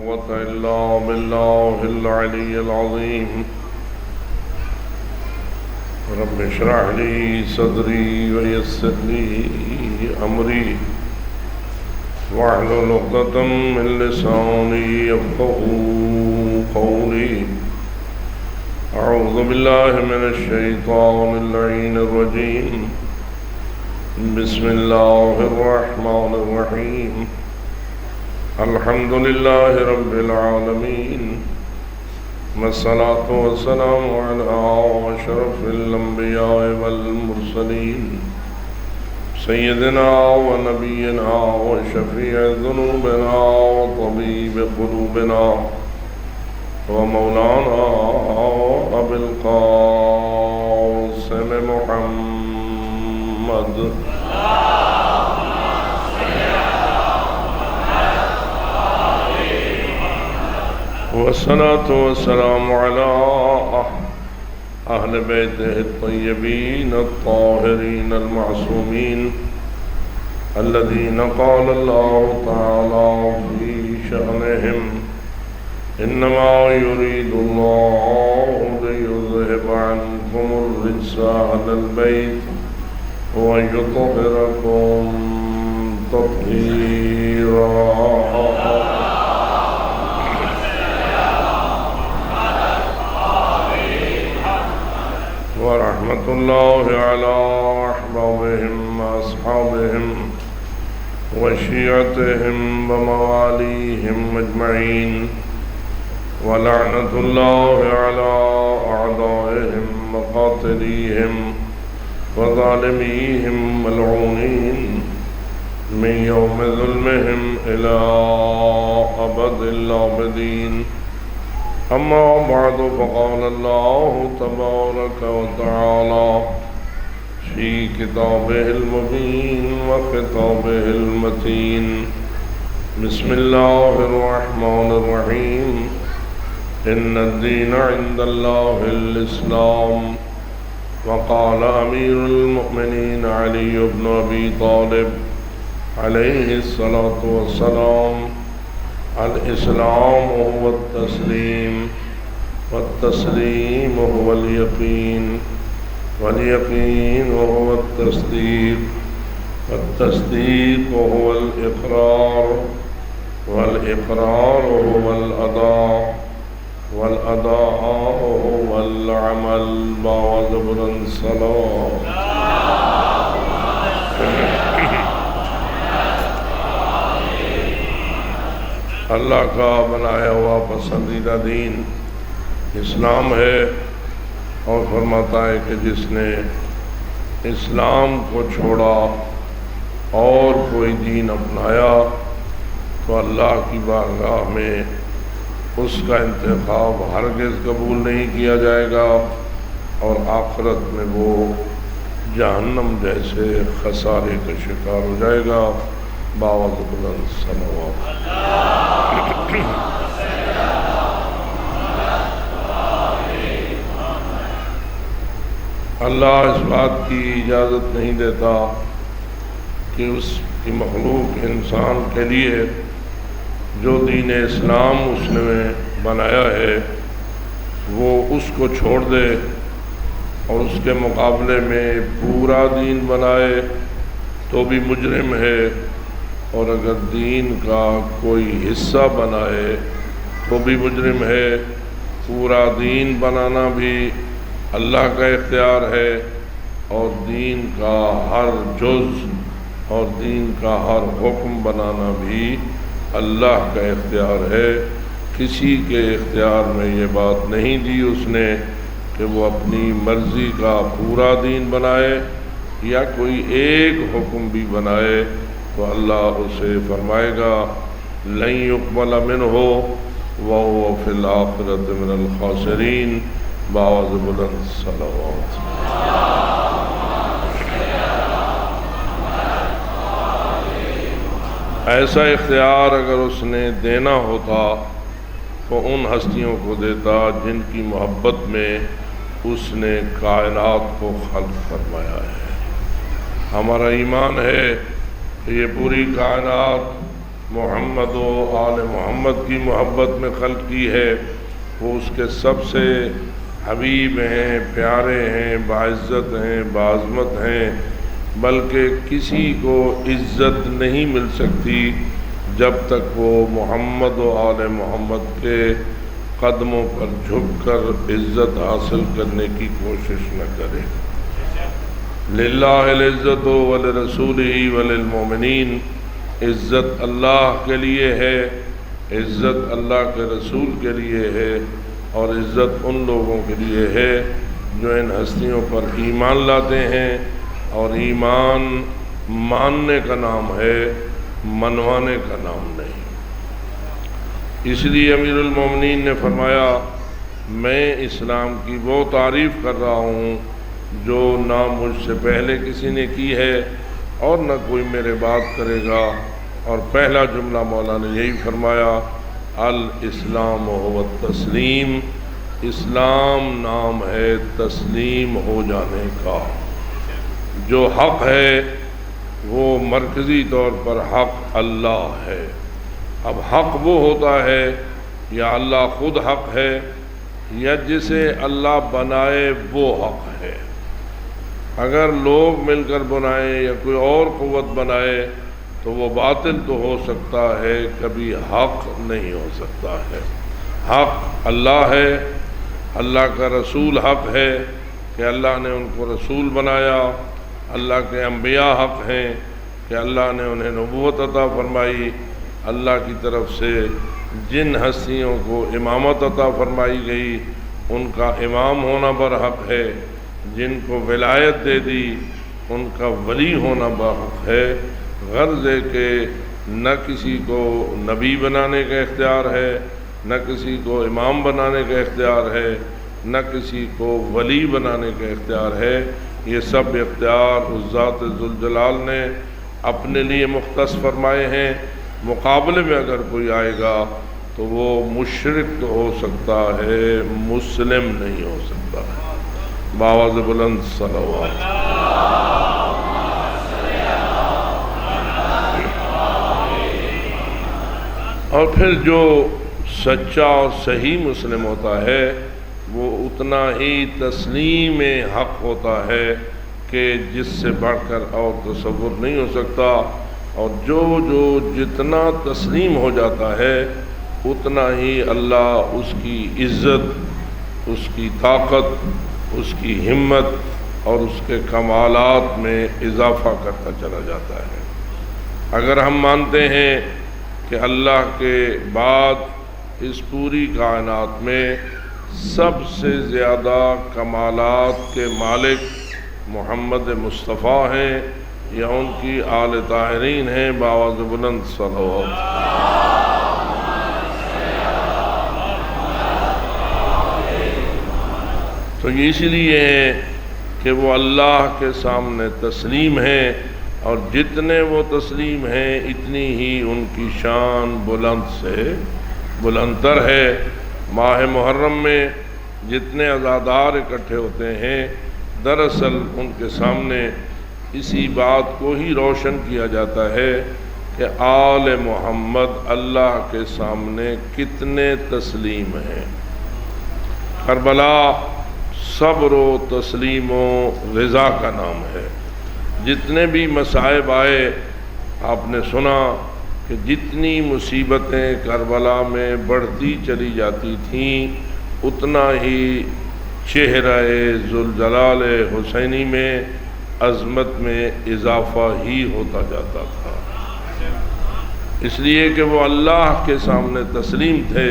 قوة إلا بالله العلي العظيم رب اشرح لي صدري ويسر لي أمري واحلل عقدة من لساني يفقهوا قولي أعوذ بالله من الشيطان اللعين الرجيم بسم الله الرحمن الرحيم الحمد لله رب العالمين والصلاة والسلام على أشرف الأنبياء والمرسلين سيدنا ونبينا وشفيع ذنوبنا وطبيب قلوبنا ومولانا أبي القاسم محمد والصلاة والسلام على أهل بيته الطيبين الطاهرين المعصومين الذين قال الله تعالى في شأنهم إنما يريد الله ليذهب عنكم الرجس أهل البيت ويطهركم تطهيرا ورحمة الله على أحبابهم وأصحابهم وشيعتهم ومواليهم أجمعين ولعنة الله على أعدائهم وقاتليهم وظالميهم ملعونين من يوم ظلمهم إلى أبد الآبدين أما بعد فقال الله تبارك وتعالى في كتابه المبين وخطابه المتين بسم الله الرحمن الرحيم إن الدين عند الله الإسلام وقال أمير المؤمنين علي بن أبي طالب عليه الصلاة والسلام الإسلام هو التسليم والتسليم هو اليقين واليقين هو التصديق والتصديق هو الإقرار والإقرار هو الأداء والأداء هو العمل بعد الصلاة اللہ کا بنایا ہوا پسندیدہ دین اسلام ہے، اور فرماتا ہے کہ جس نے اسلام کو چھوڑا اور کوئی دین اپنایا تو اللہ کی بارگاہ میں اس کا انتخاب ہرگز قبول نہیں کیا جائے گا، اور آخرت میں وہ جہنم جیسے خسارے کا شکار ہو جائے گا۔ باوض بلند صلوات اللہ اس بات کی اجازت نہیں دیتا کہ اس کی مخلوق انسان کے لیے جو دین اسلام اس نے بنایا ہے وہ اس کو چھوڑ دے اور اس کے مقابلے میں پورا دین بنائے تو بھی مجرم ہے، اور اگر دین کا کوئی حصہ بنائے تو بھی مجرم ہے۔ پورا دین بنانا بھی اللہ کا اختیار ہے، اور دین کا ہر جز اور دین کا ہر حکم بنانا بھی اللہ کا اختیار ہے۔ کسی کے اختیار میں یہ بات نہیں دی اس نے کہ وہ اپنی مرضی کا پورا دین بنائے یا کوئی ایک حکم بھی بنائے، تو اللہ اسے فرمائے گا لن يقبل منه وهو في الآخرة من الخاسرین۔ باوض بلند صلوات۔ ایسا اختیار اگر اس نے دینا ہوتا تو ان ہستیوں کو دیتا جن کی محبت میں اس نے کائنات کو خلق فرمایا ہے۔ ہمارا ایمان ہے کہ یہ پوری کائنات محمد و آل محمد کی محبت میں خلق کی ہے، وہ اس کے سب سے حبیب ہیں، پیارے ہیں، باعزت ہیں، باعظمت ہیں، بلکہ کسی کو عزت نہیں مل سکتی جب تک وہ محمد و آل محمد کے قدموں پر جھک کر عزت حاصل کرنے کی کوشش نہ کرے۔ للہ العزت ولرسولہ وللمؤمنین، عزت اللہ کے لیے ہے، عزت اللہ کے رسول کے لیے ہے، اور عزت ان لوگوں کے لیے ہے جو ان ہستیوں پر ایمان لاتے ہیں، اور ایمان ماننے کا نام ہے، منوانے کا نام نہیں۔ اس لیے امیر المومنین نے فرمایا، میں اسلام کی وہ تعریف کر رہا ہوں جو نہ مجھ سے پہلے کسی نے کی ہے اور نہ کوئی میرے بات کرے گا۔ اور پہلا جملہ مولا نے یہی فرمایا، الاسلام هو التسلیم، اسلام نام ہے تسلیم ہو جانے کا۔ جو حق ہے وہ مرکزی طور پر حق اللہ ہے۔ اب حق وہ ہوتا ہے یا اللہ خود حق ہے، یا جسے اللہ بنائے وہ حق ہے۔ اگر لوگ مل کر بنائیں یا کوئی اور قوت بنائے تو وہ باطل تو ہو سکتا ہے، کبھی حق نہیں ہو سکتا ہے۔ حق اللہ ہے، اللہ کا رسول حق ہے کہ اللہ نے ان کو رسول بنایا، اللہ کے انبیاء حق ہیں کہ اللہ نے انہیں نبوت عطا فرمائی، اللہ کی طرف سے جن ہستیوں کو امامت عطا فرمائی گئی ان کا امام ہونا برحق ہے، جن کو ولایت دے دی ان کا ولی ہونا برحق ہے۔ غرض ہے کہ نہ کسی کو نبی بنانے کا اختیار ہے، نہ کسی کو امام بنانے کا اختیار ہے، نہ کسی کو ولی بنانے کا اختیار ہے۔ یہ سب اختیار اس ذات ذوالجلال نے اپنے لیے مختص فرمائے ہیں۔ مقابلے میں اگر کوئی آئے گا تو وہ مشرک تو ہو سکتا ہے، مسلم نہیں ہو سکتا ہے۔ بآواز بلند صلوات۔ اور پھر جو سچا اور صحیح مسلم ہوتا ہے وہ اتنا ہی تسلیم حق ہوتا ہے کہ جس سے بڑھ کر اور تصور نہیں ہو سکتا، اور جو جتنا تسلیم ہو جاتا ہے اتنا ہی اللہ اس کی عزت، اس کی طاقت، اس کی ہمت اور اس کے کمالات میں اضافہ کرتا چلا جاتا ہے۔ اگر ہم مانتے ہیں کہ اللہ کے بعد اس پوری کائنات میں سب سے زیادہ کمالات کے مالک محمد مصطفیٰ ہیں یا ان کی آل طاہرین ہیں، بآواز بلند صلوات۔ تو یہ اسی لیے ہے کہ وہ اللہ کے سامنے تسلیم ہیں، اور جتنے وہ تسلیم ہیں اتنی ہی ان کی شان بلند سے بلندتر ہے۔ ماہ محرم میں جتنے عزادار اکٹھے ہوتے ہیں دراصل ان کے سامنے اسی بات کو ہی روشن کیا جاتا ہے کہ آل محمد اللہ کے سامنے کتنے تسلیم ہیں۔ کربلا صبر و تسلیم و رضا کا نام ہے۔ جتنے بھی مصائب آئے، آپ نے سنا کہ جتنی مصیبتیں کربلا میں بڑھتی چلی جاتی تھیں اتنا ہی چہرہ ذوالجلال حسینی میں عظمت میں اضافہ ہی ہوتا جاتا تھا، اس لیے کہ وہ اللہ کے سامنے تسلیم تھے،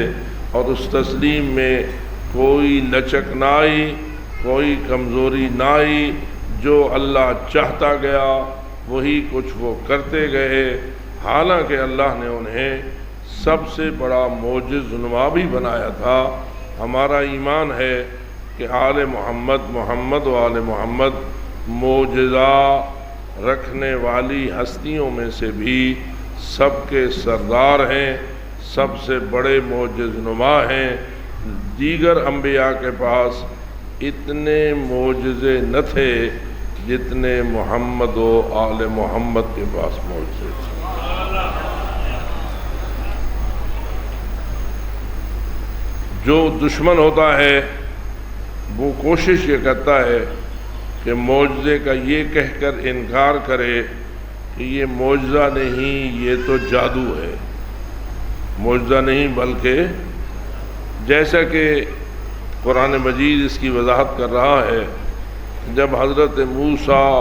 اور اس تسلیم میں کوئی لچک نہ آئی، کوئی کمزوری نہ آئی۔ جو اللہ چاہتا گیا وہی کچھ وہ کرتے گئے، حالانکہ اللہ نے انہیں سب سے بڑا معجز نما بھی بنایا تھا۔ ہمارا ایمان ہے کہ آل محمد، محمد و آل محمد معجزہ رکھنے والی ہستیوں میں سے بھی سب کے سردار ہیں، سب سے بڑے معجز نما ہیں۔ دیگر انبیاء کے پاس اتنے معجزے نہ تھے جتنے محمد و آل محمد کے پاس معجزے تھے۔ جو دشمن ہوتا ہے وہ کوشش یہ کرتا ہے کہ معجزے کا یہ کہہ کر انکار کرے کہ یہ معجزہ نہیں، یہ تو جادو ہے، معجزہ نہیں بلکہ جیسا کہ قرآن مجید اس کی وضاحت کر رہا ہے، جب حضرت موسیٰ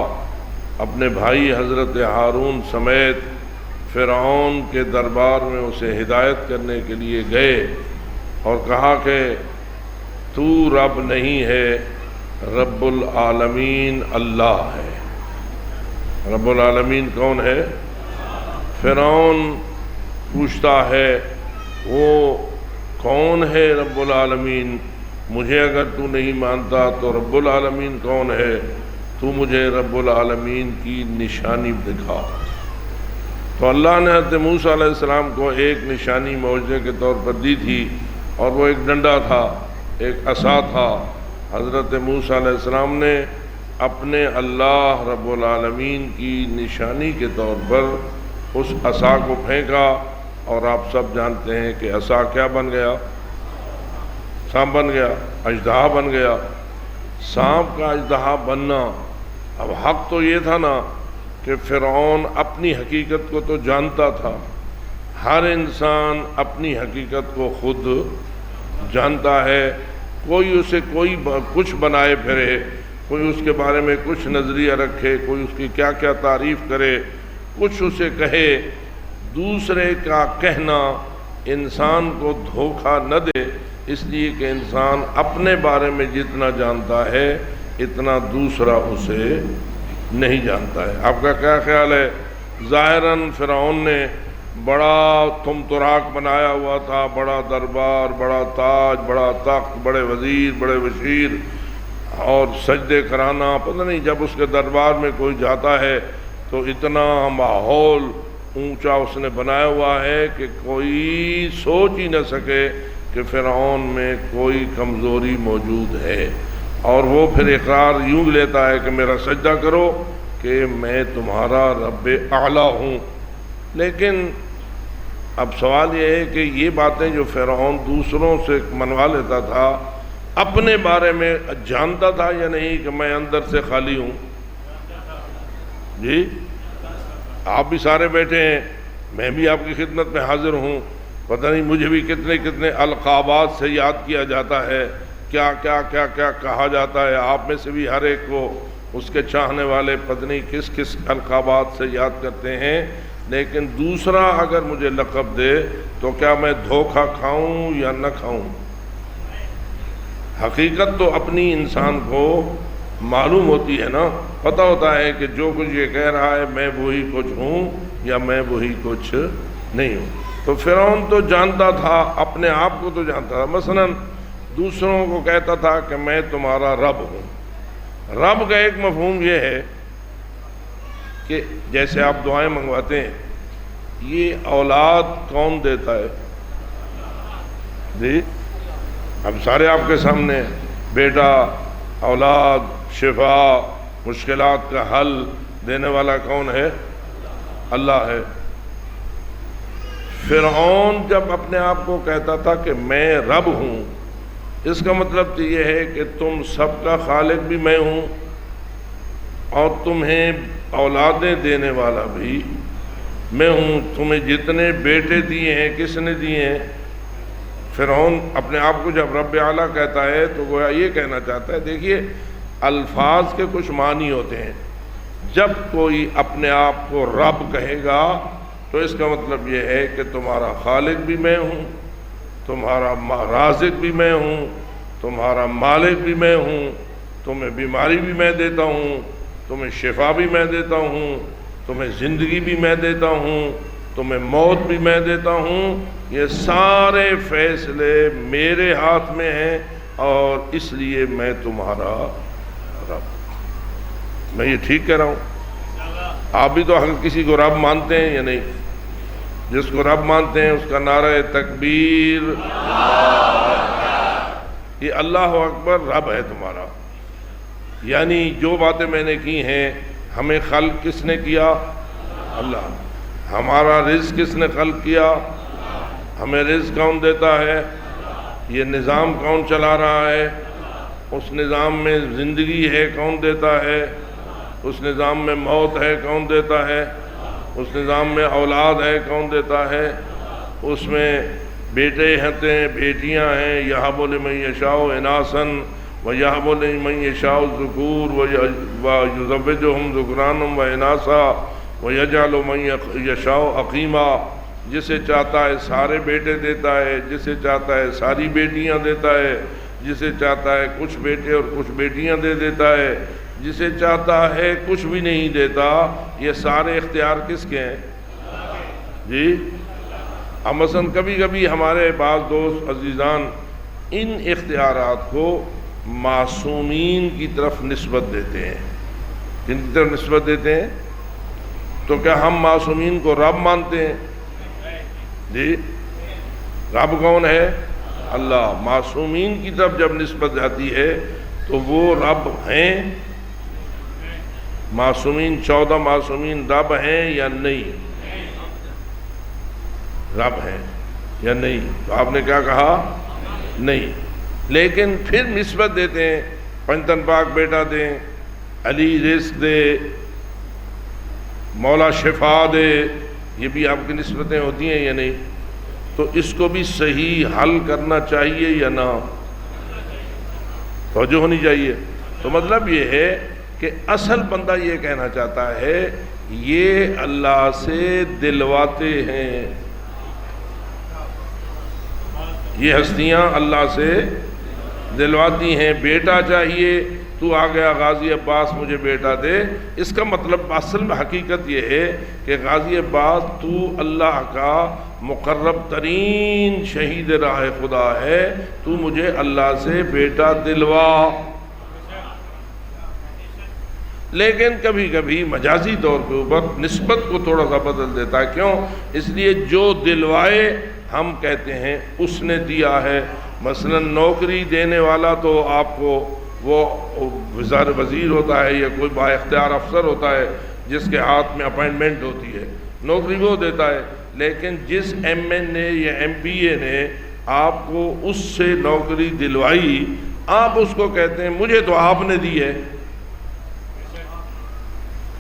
اپنے بھائی حضرت ہارون سمیت فرعون کے دربار میں اسے ہدایت کرنے کے لیے گئے اور کہا کہ تو رب نہیں ہے، رب العالمین اللہ ہے۔ رب العالمین کون ہے؟ فرعون پوچھتا ہے وہ کون ہے رب العالمین؟ مجھے اگر تو نہیں مانتا تو رب العالمین کون ہے؟ تو مجھے رب العالمین کی نشانی دکھا۔ تو اللہ نے حضرت موسیٰ علیہ السلام کو ایک نشانی معجزے کے طور پر دی تھی، اور وہ ایک ڈنڈا تھا، ایک عصا تھا۔ حضرت موسیٰ علیہ السلام نے اپنے اللہ رب العالمین کی نشانی کے طور پر اس عصا کو پھینکا، اور آپ سب جانتے ہیں کہ عصا کیا بن گیا؟ سانپ بن گیا، اژدہا بن گیا۔ سانپ کا اژدہا بننا، اب حق تو یہ تھا نا کہ فرعون اپنی حقیقت کو تو جانتا تھا، ہر انسان اپنی حقیقت کو خود جانتا ہے، کوئی اسے کوئی کچھ بنائے پھرے، کوئی اس کے بارے میں کچھ نظریہ رکھے، کوئی اس کی کیا کیا تعریف کرے، کچھ اسے کہے، دوسرے کا کہنا انسان کو دھوکہ نہ دے، اس لیے کہ انسان اپنے بارے میں جتنا جانتا ہے اتنا دوسرا اسے نہیں جانتا ہے۔ آپ کا کیا خیال ہے؟ ظاہراً فرعون نے بڑا تم تراک بنایا ہوا تھا، بڑا دربار، بڑا تاج، بڑا تخت، بڑے وزیر، بڑے وزیر اور سجدے کرانا، پتہ نہیں جب اس کے دربار میں کوئی جاتا ہے تو اتنا ماحول اونچا اس نے بنایا ہوا ہے کہ کوئی سوچ ہی نہ سکے کہ فرعون میں کوئی کمزوری موجود ہے، اور وہ پھر اقرار یوں لیتا ہے کہ میرا سجدہ کرو کہ میں تمہارا رب اعلیٰ ہوں۔ لیکن اب سوال یہ ہے کہ یہ باتیں جو فرعون دوسروں سے منوا لیتا تھا، اپنے بارے میں جانتا تھا یا نہیں کہ میں اندر سے خالی ہوں؟ جی آپ بھی سارے بیٹھے ہیں، میں بھی آپ کی خدمت میں حاضر ہوں، پتہ نہیں مجھے بھی کتنے کتنے القابات سے یاد کیا جاتا ہے، کیا کیا کیا کیا کہا جاتا ہے، آپ میں سے بھی ہر ایک کو اس کے چاہنے والے پتہ نہیں کس کس القابات سے یاد کرتے ہیں، لیکن دوسرا اگر مجھے لقب دے تو کیا میں دھوکہ کھاؤں یا نہ کھاؤں؟ حقیقت تو اپنی انسان کو معلوم ہوتی ہے نا، پتہ ہوتا ہے کہ جو کچھ یہ کہہ رہا ہے میں وہی کچھ ہوں یا میں وہی کچھ نہیں ہوں۔ تو فرعون تو جانتا تھا، اپنے آپ کو تو جانتا تھا، مثلا دوسروں کو کہتا تھا کہ میں تمہارا رب ہوں۔ رب کا ایک مفہوم یہ ہے کہ جیسے آپ دعائیں منگواتے ہیں، یہ اولاد کون دیتا ہے؟ جی اب سارے آپ کے سامنے، بیٹا، اولاد، شفا، مشکلات کا حل دینے والا کون ہے؟ اللہ ہے۔ فرعون جب اپنے آپ کو کہتا تھا کہ میں رب ہوں، اس کا مطلب تو یہ ہے کہ تم سب کا خالق بھی میں ہوں، اور تمہیں اولادیں دینے والا بھی میں ہوں۔ تمہیں جتنے بیٹے دیے ہیں کس نے دیے ہیں؟ فرعون اپنے آپ کو جب رب اعلیٰ کہتا ہے تو گویا یہ کہنا چاہتا ہے، دیکھیے الفاظ کے کچھ معنی ہوتے ہیں، جب کوئی اپنے آپ کو رب کہے گا تو اس کا مطلب یہ ہے کہ تمہارا خالق بھی میں ہوں، تمہارا رازق بھی میں ہوں، تمہارا مالک بھی میں ہوں، تمہیں بیماری بھی میں دیتا ہوں، تمہیں شفا بھی میں دیتا ہوں، تمہیں زندگی بھی میں دیتا ہوں، تمہیں موت بھی میں دیتا ہوں، یہ سارے فیصلے میرے ہاتھ میں ہیں، اور اس لیے میں تمہارا رب۔ میں یہ ٹھیک کہہ رہا ہوں؟ آپ بھی تو کسی کو رب مانتے ہیں یا نہیں؟ جس کو رب مانتے ہیں اس کا نعرہ تکبیر، یہ اللہ اکبر رب ہے تمہارا۔ یعنی جو باتیں میں نے کی ہیں، ہمیں خلق کس نے کیا؟ اللہ۔ ہمارا رزق کس نے خلق کیا؟ ہمیں رزق کون دیتا ہے؟ یہ نظام کون چلا رہا ہے؟ اس نظام میں زندگی ہے کون دیتا ہے؟ اس نظام میں موت ہے کون دیتا ہے؟ اس نظام میں اولاد ہے کون دیتا ہے؟ اس میں بیٹے ہیں بیٹیاں ہیں، یہب لمن یشاء اناثا ویہب لمن یشاء الذکور ویزوجہم ذکرانا واناثا ویجعل من یشاء عقیما، جسے چاہتا ہے سارے بیٹے دیتا ہے، جسے چاہتا ہے ساری بیٹیاں دیتا ہے، جسے چاہتا ہے کچھ بیٹے اور کچھ بیٹیاں دے دیتا ہے، جسے چاہتا ہے کچھ بھی نہیں دیتا۔ یہ سارے اختیار کس کے ہیں جی؟ اب مثلا کبھی کبھی ہمارے بعض دوست عزیزان ان اختیارات کو معصومین کی طرف نسبت دیتے ہیں۔ کن کی طرف نسبت دیتے ہیں؟ تو کیا ہم معصومین کو رب مانتے ہیں؟ جی، رب کون ہے؟ اللہ۔ معصومین کی طرف جب نسبت جاتی ہے تو وہ رب ہیں؟ معصومین 14 معصومین رب ہیں یا نہیں؟ رب ہیں یا نہیں؟ تو آپ نے کیا کہا؟ نہیں۔ لیکن پھر نسبت دیتے ہیں، پنجتن پاک بیٹا دیں، علی رزق دے، مولا شفا دے، یہ بھی آپ کی نسبتیں ہوتی ہیں یا نہیں؟ تو اس کو بھی صحیح حل کرنا چاہیے یا نہ؟ توجہ ہونی چاہیے۔ تو مطلب یہ ہے کہ اصل بندہ یہ کہنا چاہتا ہے یہ اللہ سے دلواتے ہیں، یہ ہستیاں اللہ سے دلواتی ہیں۔ بیٹا چاہیے، تو آ گیا غازی عباس مجھے بیٹا دے، اس کا مطلب اصل میں حقیقت یہ ہے کہ غازی عباس تو اللہ کا مقرب ترین شہید راہ خدا ہے، تو مجھے اللہ سے بیٹا دلوا۔ لیکن کبھی کبھی مجازی طور کے اوپر نسبت کو تھوڑا سا بدل دیتا ہے۔ کیوں؟ اس لیے جو دلوائے ہم کہتے ہیں اس نے دیا ہے۔ مثلا نوکری دینے والا تو آپ کو وہ وزیر ہوتا ہے یا کوئی با اختیار افسر ہوتا ہے جس کے ہاتھ میں اپائنٹمنٹ ہوتی ہے، نوکری وہ دیتا ہے۔ لیکن جس ایم این اے یا ایم پی اے نے آپ کو اس سے نوکری دلوائی، آپ اس کو کہتے ہیں مجھے تو آپ نے دی ہے،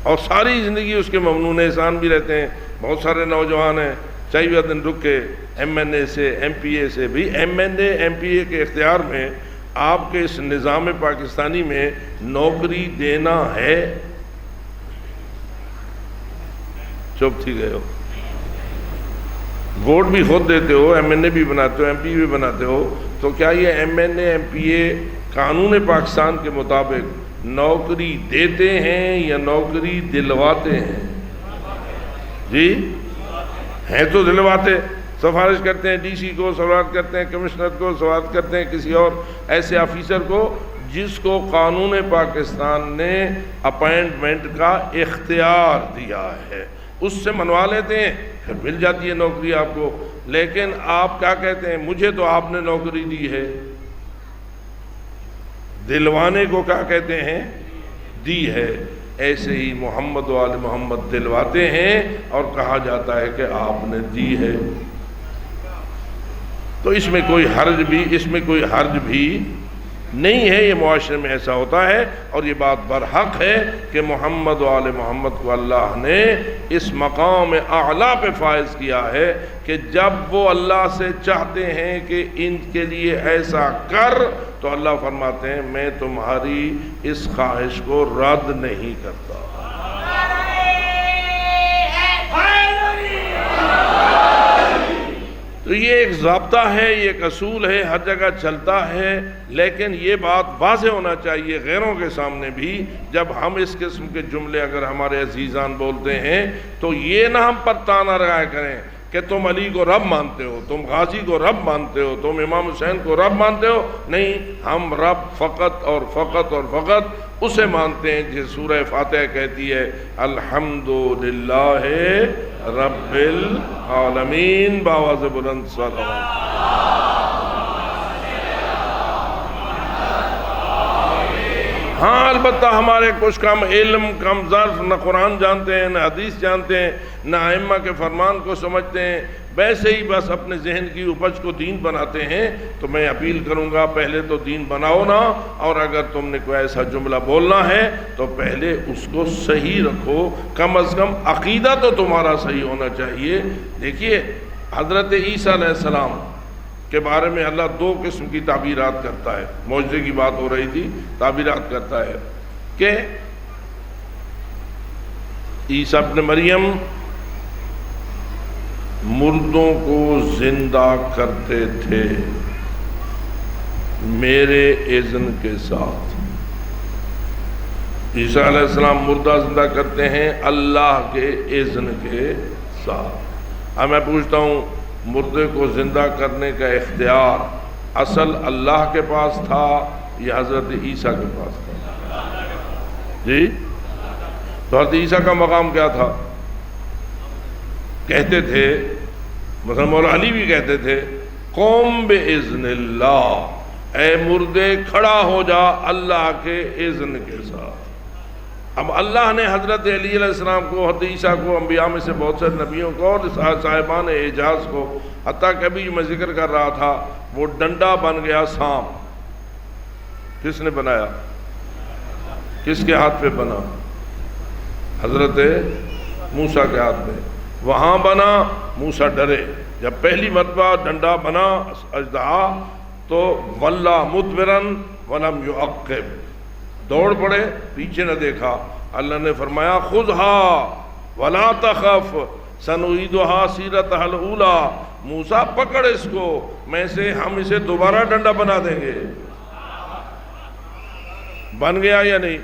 اور ساری زندگی اس کے ممنون احسان بھی رہتے ہیں۔ بہت سارے نوجوان ہیں چاہیے دن رک کے ایم این اے سے ایم پی اے سے، بھی M N A M P A کے اختیار میں آپ کے اس نظام پاکستانی میں نوکری دینا ہے۔ چپ تھی گئے ہو، ووٹ بھی خود دیتے ہو، ایم این اے بھی بناتے ہو، ایم پی بھی بناتے ہو، تو کیا یہ M N A M P A قانون پاکستان کے مطابق نوکری دیتے ہیں یا نوکری دلواتے ہیں؟ جی ہیں تو دلواتے، سفارش کرتے ہیں ڈی سی کو، سفارش کرتے ہیں کمشنر کو، سفارش کرتے ہیں کسی اور ایسے آفیسر کو جس کو قانون پاکستان نے اپائنٹمنٹ کا اختیار دیا ہے، اس سے منوا لیتے ہیں، پھر مل جاتی ہے نوکری آپ کو۔ لیکن آپ کیا کہتے ہیں؟ مجھے تو آپ نے نوکری دی ہے۔ دلوانے کو کیا کہتے ہیں؟ دی ہے۔ ایسے ہی محمد و آل محمد دلواتے ہیں اور کہا جاتا ہے کہ آپ نے دی ہے۔ تو اس میں کوئی حرج بھی نہیں ہے، یہ معاشرے میں ایسا ہوتا ہے، اور یہ بات برحق ہے کہ محمد و آل محمد کو اللہ نے اس مقام اعلیٰ پہ فائز کیا ہے کہ جب وہ اللہ سے چاہتے ہیں کہ ان کے لیے ایسا کر، تو اللہ فرماتے ہیں میں تمہاری اس خواہش کو رد نہیں کرتا۔ تو یہ ایک ضابطہ ہے، یہ ایک اصول ہے، ہر جگہ چلتا ہے، لیکن یہ بات واضح ہونا چاہیے غیروں کے سامنے بھی، جب ہم اس قسم کے جملے اگر ہمارے عزیزان بولتے ہیں تو یہ نہ ہم پر تانا لگایا کریں کہ تم علی کو رب مانتے ہو، تم غازی کو رب مانتے ہو، تم امام حسین کو رب مانتے ہو۔ نہیں، ہم رب فقط اور فقط اور فقط اسے مانتے ہیں جس سورہ فاتحہ کہتی ہے الحمدللہ رب العالمین، باواز بلند صلوات۔ ہاں البتہ ہمارے کچھ کم علم، کم ظرف، نہ قرآن جانتے ہیں، نہ حدیث جانتے ہیں، نہ ائمہ کے فرمان کو سمجھتے ہیں، ویسے ہی بس اپنے ذہن کی اپج کو دین بناتے ہیں. تو میں اپیل کروں گا پہلے تو دین بناؤ نا، اور اگر تم نے کوئی ایسا جملہ بولنا ہے تو پہلے اس کو صحیح رکھو، کم از کم عقیدہ تو تمہارا صحیح ہونا چاہیے. دیکھیے حضرت عیسیٰ علیہ السلام کے بارے میں اللہ دو قسم کی تعبیرات کرتا ہے. معجزے کی بات ہو رہی تھی، تعبیرات کرتا ہے کہ عیسیٰ ابن مریم مردوں کو زندہ کرتے تھے میرے اذن کے ساتھ. عیسیٰ علیہ السلام مردہ زندہ کرتے ہیں اللہ کے اذن کے ساتھ. اب میں پوچھتا ہوں مردے کو زندہ کرنے کا اختیار اصل اللہ کے پاس تھا یا حضرت عیسیٰ کے پاس تھا؟ جی تو حضرت عیسیٰ کا مقام کیا تھا؟ کہتے تھے مثلا مولا علی بھی کہتے تھے قوم بِإِذْنِ اللہ، اے مردے کھڑا ہو جا اللہ کے اذن کے ساتھ. اب اللہ نے حضرت علی علیہ السلام کو، حضرت عیسیٰ کو، انبیاء میں سے بہت سے نبیوں کو اور صاحبان اعجاز کو، حتیٰ کہ ابھی جو میں ذکر کر رہا تھا وہ ڈنڈا بن گیا سانپ. کس نے بنایا؟ کس کے ہاتھ پہ بنا؟ حضرت موسیٰ کے ہاتھ میں. وہاں بنا، موسیٰ ڈرے. جب پہلی مرتبہ ڈنڈا بنا اژدہا تو وَلَّا مُدْبِرًا وَلَمْ يُعَقِّبْ، دوڑ پڑے، پیچھے نہ دیکھا. اللہ نے فرمایا خُذْهَا وَلَا تَخَفْ سَنُعِيدُهَا سِيرَتَهَا الْأُولَىٰ، موسیٰ پکڑ اس کو، ہم اسے دوبارہ ڈنڈا بنا دیں گے. بن گیا یا نہیں؟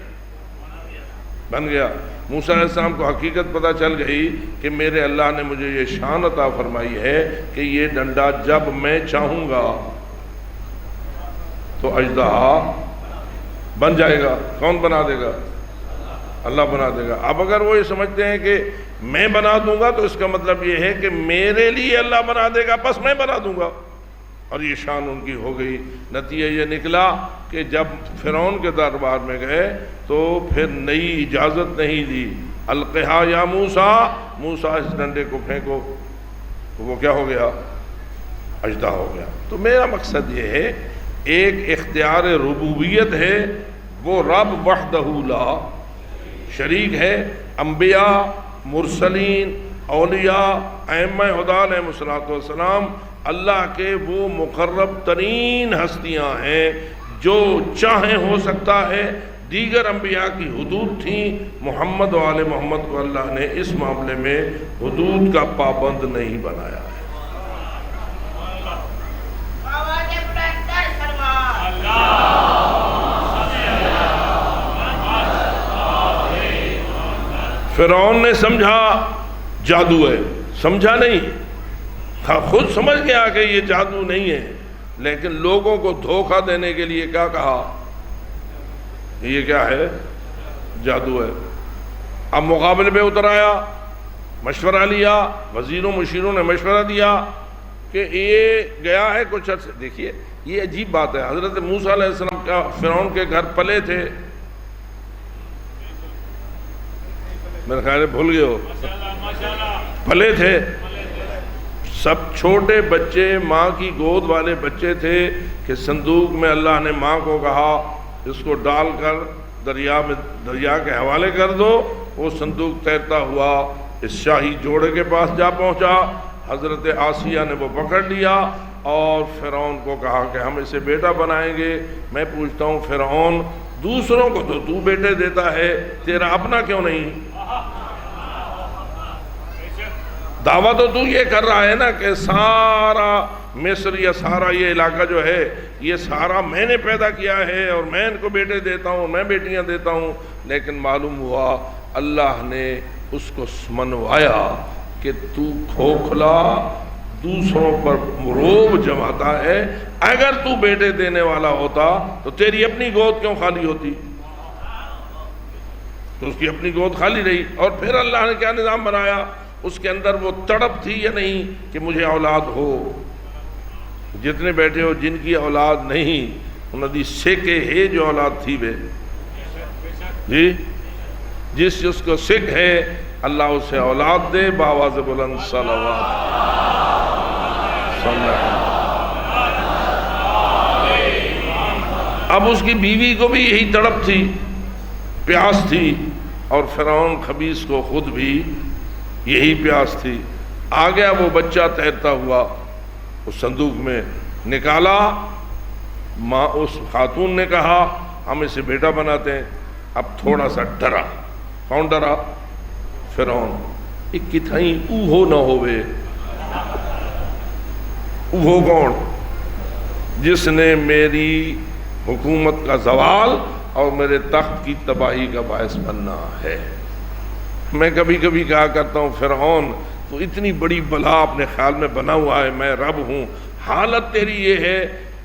بن گیا. موسیٰ علیہ السلام کو حقیقت پتہ چل گئی کہ میرے اللہ نے مجھے یہ شان عطا فرمائی ہے کہ یہ ڈنڈا جب میں چاہوں گا تو اژدہا بن جائے گا. کون بنا دے گا؟ اللہ بنا دے گا. اب اگر وہ یہ سمجھتے ہیں کہ میں بنا دوں گا تو اس کا مطلب یہ ہے کہ میرے لیے اللہ بنا دے گا بس میں بنا دوں گا، اور یہ شان ان کی ہو گئی. نتیجہ یہ نکلا کہ جب فرعون کے دربار میں گئے تو پھر نئی اجازت نہیں دی. القہا یا موسیٰ، موسیٰ اس ڈنڈے کو پھینکو، تو وہ کیا ہو گیا؟ اژدہا ہو گیا. تو میرا مقصد یہ ہے ایک اختیار ربوبیت ہے، وہ رب وحدہ لا شریک ہے. انبیاء، مرسلین، اولیاء، ائمہ ہدی علیہم السلام اللہ کے وہ مقرب ترین ہستیاں ہیں جو چاہیں ہو سکتا ہے. دیگر انبیاء کی حدود تھیں، محمد و آل محمد کو اللہ نے اس معاملے میں حدود کا پابند نہیں بنایا ہے. فرعون نے سمجھا جادو ہے، سمجھا نہیں، خود سمجھ گیا کہ یہ جادو نہیں ہے، لیکن لوگوں کو دھوکہ دینے کے لیے کیا کہا؟ یہ کیا ہے؟ جادو ہے. اب مقابلے پہ اتر آیا، مشورہ لیا، وزیروں مشیروں نے مشورہ دیا کہ یہ گیا ہے کچھ عرصے. دیکھیے یہ عجیب بات ہے، حضرت موسیٰ علیہ السلام کا فرعون کے گھر پلے تھے، میرے خیال ہے بھول گئے ہو، پلے تھے، سب چھوٹے بچے، ماں کی گود والے بچے تھے کہ صندوق میں اللہ نے ماں کو کہا اس کو ڈال کر دریا کے حوالے کر دو. وہ صندوق تیرتا ہوا اس شاہی جوڑے کے پاس جا پہنچا. حضرت آسیہ نے وہ پکڑ لیا اور فرعون کو کہا کہ ہم اسے بیٹا بنائیں گے. میں پوچھتا ہوں فرعون، دوسروں کو تو بیٹے دیتا ہے، تیرا اپنا کیوں نہیں؟ دعویٰ تو یہ کر رہا ہے نا کہ سارا مصر یا سارا یہ علاقہ جو ہے یہ سارا میں نے پیدا کیا ہے اور میں ان کو بیٹے دیتا ہوں، میں بیٹیاں دیتا ہوں. لیکن معلوم ہوا اللہ نے اس کو منوایا کہ تو کھوکھلا، دوسروں پر روب جماتا ہے. اگر تو بیٹے دینے والا ہوتا تو تیری اپنی گود کیوں خالی ہوتی؟ تو اس کی اپنی گود خالی رہی. اور پھر اللہ نے کیا نظام بنایا؟ اس کے اندر وہ تڑپ تھی یا نہیں کہ مجھے اولاد ہو. جتنے بیٹے ہو جن کی اولاد نہیں انہوں دی سکھ ہے جو اولاد تھی بے جی، جس کو سکھ ہے اللہ اسے اولاد دے. بآواز بلند صلوات. صلی اللہ علیہ وسلم۔ اب اس کی بیوی کو بھی یہی تڑپ تھی، پیاس تھی، اور فرعون خبیث کو خود بھی یہی پیاس تھی۔ آ گیا وہ بچہ تیرتا ہوا اس صندوق میں، نکالا، ماں اس خاتون نے کہا ہم اسے بیٹا بناتے ہیں۔ اب تھوڑا سا ڈرا، کون ڈرا؟ فرعون۔ ایک کتھائیں اوہو نہ ہوئے، اوہو کون؟ جس نے میری حکومت کا زوال اور میرے تخت کی تباہی کا باعث بننا ہے۔ میں کبھی کبھی کہا کرتا ہوں فرعون تو اتنی بڑی بلا اپنے خیال میں بنا ہوا ہے، میں رب ہوں، حالت تیری یہ ہے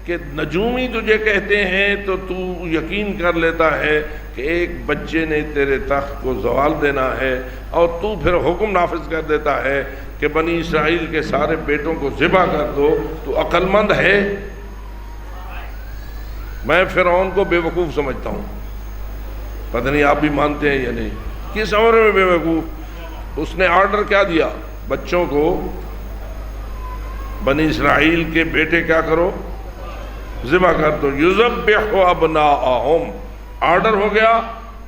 کہ نجومی تجھے کہتے ہیں تو تو یقین کر لیتا ہے کہ ایک بچے نے تیرے تخت کو زوال دینا ہے، اور تو پھر حکم نافذ کر دیتا ہے کہ بنی اسرائیل کے سارے بیٹوں کو ذبح کر دو، تو عقل مند ہے؟ میں فرعون کو بے وقوف سمجھتا ہوں، پتہ نہیں آپ بھی مانتے ہیں یا نہیں۔ کس عمر میں بے وقوف؟ اس نے آرڈر کیا دیا؟ بچوں کو، بنی اسرائیل کے بیٹے کیا کرو؟ ذبح کر دو۔ یذبحوا ابناءہم، آرڈر ہو گیا۔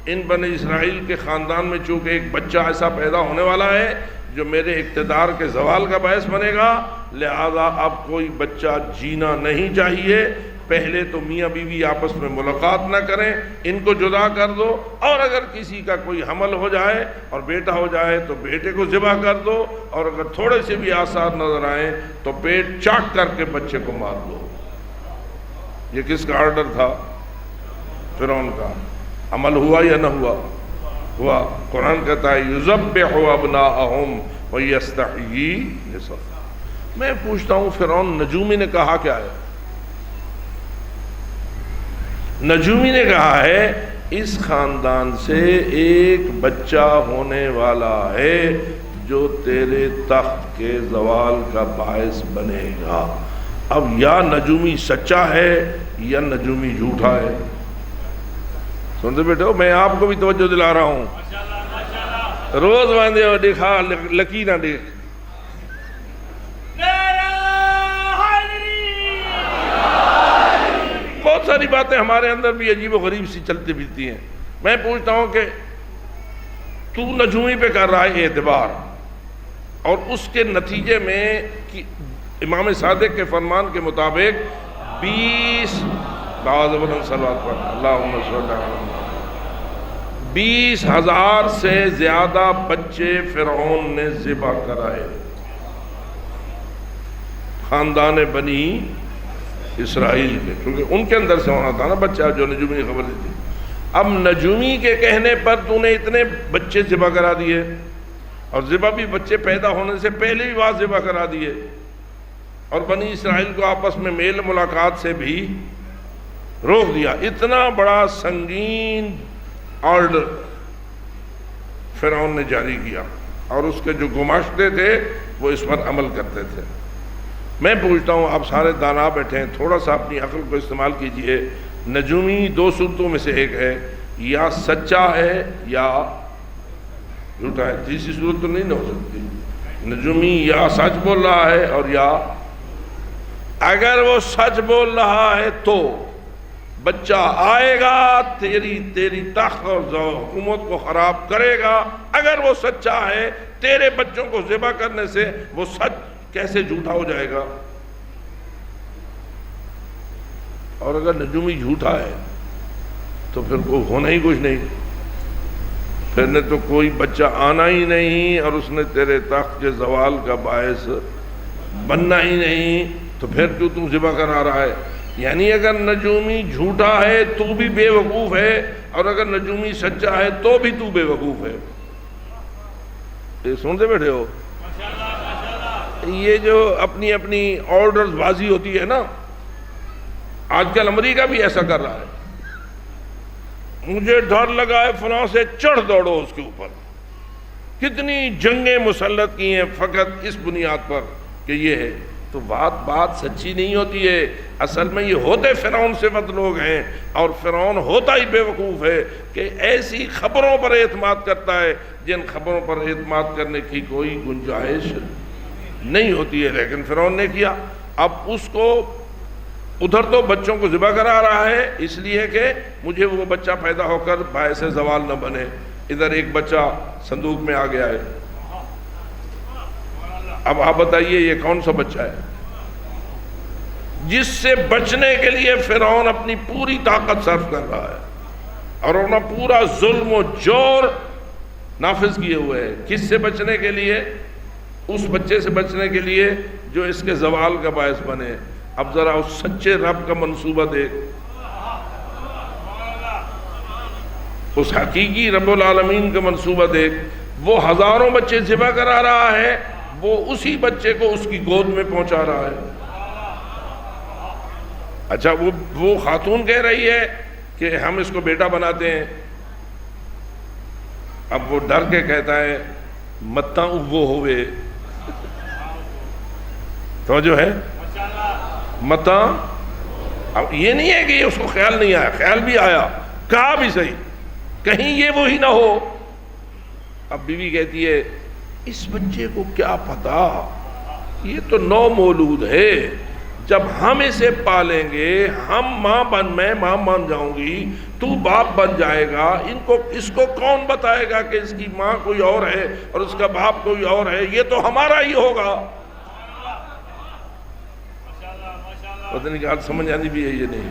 ان بنی اسرائیل کے خاندان میں چونکہ ایک بچہ ایسا پیدا ہونے والا ہے جو میرے اقتدار کے زوال کا باعث بنے گا، لہذا اب کوئی بچہ جینا نہیں چاہیے۔ پہلے تو میاں بیوی آپس میں ملاقات نہ کریں، ان کو جدا کر دو، اور اگر کسی کا کوئی حمل ہو جائے اور بیٹا ہو جائے تو بیٹے کو ذبح کر دو، اور اگر تھوڑے سے بھی آثار نظر آئیں تو پیٹ چاک کر کے بچے کو مار دو۔ یہ کس کا آرڈر تھا؟ فرعون کا۔ عمل ہوا یا نہ ہوا؟ ہوا۔ قرآن کہتا ہے یذبحوا ابناءہم ویستحیی نساءہم۔ میں پوچھتا ہوں فرعون نجومی نے کہا کیا ہے؟ نجومی نے کہا ہے اس خاندان سے ایک بچہ ہونے والا ہے جو تیرے تخت کے زوال کا باعث بنے گا۔ اب یا نجومی سچا ہے یا نجومی جھوٹا ہے۔ سنتے بیٹھو، میں آپ کو بھی توجہ دلا رہا ہوں۔ روز باندھے ہو دیکھا لکی نہ دیکھ۔ بہت ساری باتیں ہمارے اندر بھی عجیب و غریب سی چلتی پھرتی ہیں۔ میں پوچھتا ہوں کہ تو نجومی پہ کر رہا ہے اعتبار، اور اس کے نتیجے میں امام صادق کے فرمان کے مطابق 20,000 سے زیادہ بچے فرعون نے ذبح کرائے، خاندان بنی اسرائیل کے، کیونکہ ان کے اندر سے ہونا تھا نا بچہ، جو نجومی نے خبر دی تھی۔ اب نجومی کے کہنے پر تو نے اتنے بچے ذبح کرا دیے، اور ذبح بھی بچے پیدا ہونے سے پہلے بھی بات ذبح کرا دیے، اور بنی اسرائیل کو آپس میں میل ملاقات سے بھی روک دیا۔ اتنا بڑا سنگین آرڈر فرعون نے جاری کیا، اور اس کے جو گماشتے تھے وہ اس پر عمل کرتے تھے۔ میں پوچھتا ہوں، آپ سارے دانا بیٹھے ہیں، تھوڑا سا اپنی عقل کو استعمال کیجئے۔ نجومی دو صورتوں میں سے ایک ہے، یا سچا ہے یا جھوٹا ہے، تیسری صورت تو نہیں ہو سکتی۔ نجومی یا سچ بول رہا ہے، اور یا اگر وہ سچ بول رہا ہے تو بچہ آئے گا، تیری تخت اور حکومت کو خراب کرے گا۔ اگر وہ سچا ہے، تیرے بچوں کو ذبح کرنے سے وہ سچ کیسے جھوٹا ہو جائے گا؟ اور اگر نجومی جھوٹا ہے تو پھر کوئی ہونا ہی کچھ نہیں، پھر نے تو کوئی بچہ آنا ہی نہیں، اور اس نے تیرے تخت کے زوال کا باعث بننا ہی نہیں، تو پھر کیوں تو ذبح کرا رہا ہے؟ یعنی اگر نجومی جھوٹا ہے تو بھی بے وقوف ہے، اور اگر نجومی سچا ہے تو بھی تو بے وقوف ہے۔ یہ سنتے بیٹھے ہو؟ یہ جو اپنی اپنی آرڈرز بازی ہوتی ہے نا، آج کل امریکہ بھی ایسا کر رہا ہے۔ مجھے ڈر لگا ہے فلاں سے، چڑھ دوڑو اس کے اوپر۔ کتنی جنگیں مسلط کی ہیں فقط اس بنیاد پر کہ یہ ہے، تو بات سچی نہیں ہوتی ہے۔ اصل میں یہ ہوتے فرعون صفت لوگ ہیں، اور فرعون ہوتا ہی بے وقوف ہے کہ ایسی خبروں پر اعتماد کرتا ہے جن خبروں پر اعتماد کرنے کی کوئی گنجائش نہیں ہوتی ہے۔ لیکن فرعون نے کیا۔ اب اس کو ادھر تو بچوں کو ذبح کرا رہا ہے اس لیے کہ مجھے وہ بچہ پیدا ہو کر باعث زوال نہ بنے، ادھر ایک بچہ صندوق میں آ گیا ہے۔ اب آپ بتائیے یہ کون سا بچہ ہے جس سے بچنے کے لیے فرعون اپنی پوری طاقت صرف کر رہا ہے اور انہوں نے پورا ظلم و جور نافذ کیے ہوئے ہیں؟ کس سے بچنے کے لیے؟ اس بچے سے بچنے کے لیے جو اس کے زوال کا باعث بنے۔ اب ذرا اس سچے رب کا منصوبہ دیکھ، اس حقیقی رب العالمین کا منصوبہ دیکھ۔ وہ ہزاروں بچے ذبح کرا رہا ہے، وہ اسی بچے کو اس کی گود میں پہنچا رہا ہے۔ اچھا وہ خاتون کہہ رہی ہے کہ ہم اس کو بیٹا بناتے ہیں، اب وہ ڈر کے کہتا ہے متاں وہ ہوئے، تو جو ہے متاں، اب یہ نہیں ہے کہ اس کو خیال نہیں آیا، خیال بھی آیا، کہا بھی صحیح، کہیں یہ وہی نہ ہو۔ اب بیوی کہتی ہے اس بچے کو کیا پتا، یہ تو نو مولود ہے، جب ہم اسے پالیں گے، میں ماں بن جاؤں گی، تو باپ بن جائے گا، اس کو کون بتائے گا کہ اس کی ماں کوئی اور ہے اور اس کا باپ کوئی اور ہے؟ یہ تو ہمارا ہی ہوگا۔ پتہ نہیں کہ آج سمجھ آنی بھی ہے یہ نہیں،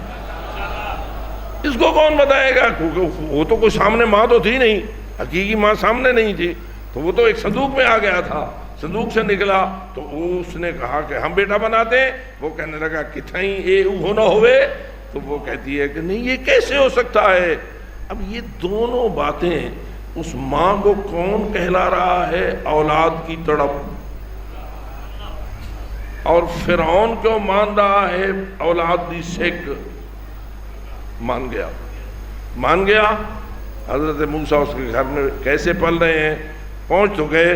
اس کو کون بتائے گا؟ کیونکہ وہ تو کوئی سامنے ماں تو تھی نہیں، حقیقی ماں سامنے نہیں تھی، تو وہ تو ایک صندوق میں آ گیا تھا، صندوق سے نکلا تو اس نے کہا کہ ہم بیٹا بناتے ہیں۔ وہ کہنے لگا کتھائیں اے وہ نہ ہوئے، تو وہ کہتی ہے کہ نہیں یہ کیسے ہو سکتا ہے۔ اب یہ دونوں باتیں اس ماں کو کون کہلا رہا ہے؟ اولاد کی تڑپ، اور فرعون کیوں مان رہا ہے؟ اولاد دی سیک۔ مان گیا۔ حضرت موسیٰ اس کے گھر میں کیسے پل رہے ہیں، پہنچ تو گئے،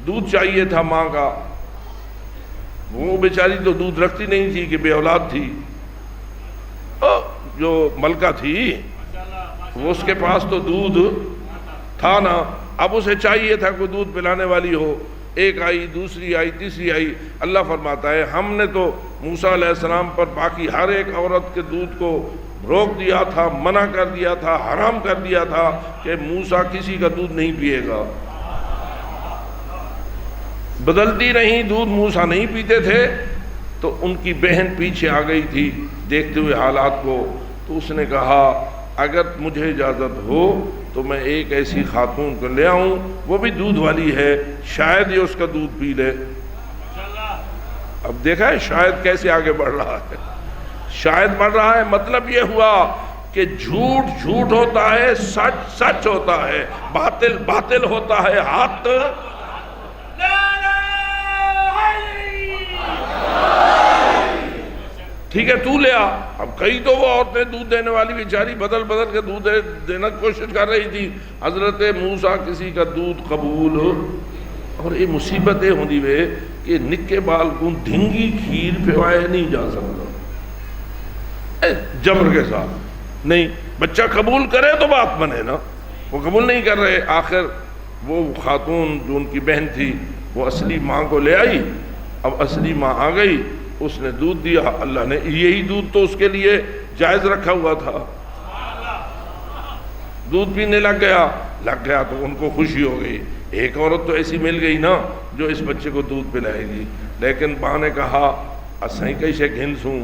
دودھ چاہیے تھا ماں کا، وہ بیچاری تو دودھ رکھتی نہیں تھی کہ بے اولاد تھی، جو ملکہ تھی وہ اس کے پاس تو دودھ تھا نا، اب اسے چاہیے تھا کوئی دودھ پلانے والی ہو۔ ایک آئی، دوسری آئی، تیسری آئی۔ اللہ فرماتا ہے ہم نے تو موسیٰ علیہ السلام پر باقی ہر ایک عورت کے دودھ کو روک دیا تھا، منع کر دیا تھا، حرام کر دیا تھا کہ موسیٰ کسی کا دودھ نہیں پیے گا۔ بدلتی رہیں، دودھ موسیٰ نہیں پیتے تھے، تو ان کی بہن پیچھے آ گئی تھی دیکھتے ہوئے حالات کو، تو اس نے کہا اگر مجھے اجازت ہو تو میں ایک ایسی خاتون کو لے آؤں، وہ بھی دودھ والی ہے، شاید یہ اس کا دودھ پی لے۔ اب دیکھا ہے شاید کیسے آگے بڑھ رہا ہے، شاید بڑھ رہا ہے، مطلب یہ ہوا کہ جھوٹ جھوٹ ہوتا ہے، سچ سچ ہوتا ہے، باطل باطل ہوتا ہے، حق ٹھیک ہے تو لے آ۔ اب کئی تو وہ عورتیں دودھ دینے والی بیچاری بدل بدل کے دودھ دینا کوشش کر رہی تھی، حضرت موسیٰ کسی کا دودھ قبول، اور یہ مصیبتیں ہوندی وے کہ نکے بال کو دھنگی کھیر پھوائے نہیں جا سکتا جبر کے ساتھ، نہیں بچہ قبول کرے تو بات بنے نا، وہ قبول نہیں کر رہے۔ آخر وہ خاتون جو ان کی بہن تھی وہ اصلی ماں کو لے آئی، اب اصلی ماں آ گئی، اس نے دودھ دیا، اللہ نے یہی دودھ تو اس کے لیے جائز رکھا ہوا تھا، دودھ پینے لگ گیا تو ان کو خوشی ہو گئی، ایک عورت تو ایسی مل گئی نا جو اس بچے کو دودھ پلائے گی۔ لیکن ماں نے کہا اسائیں کیسے گھن سوں،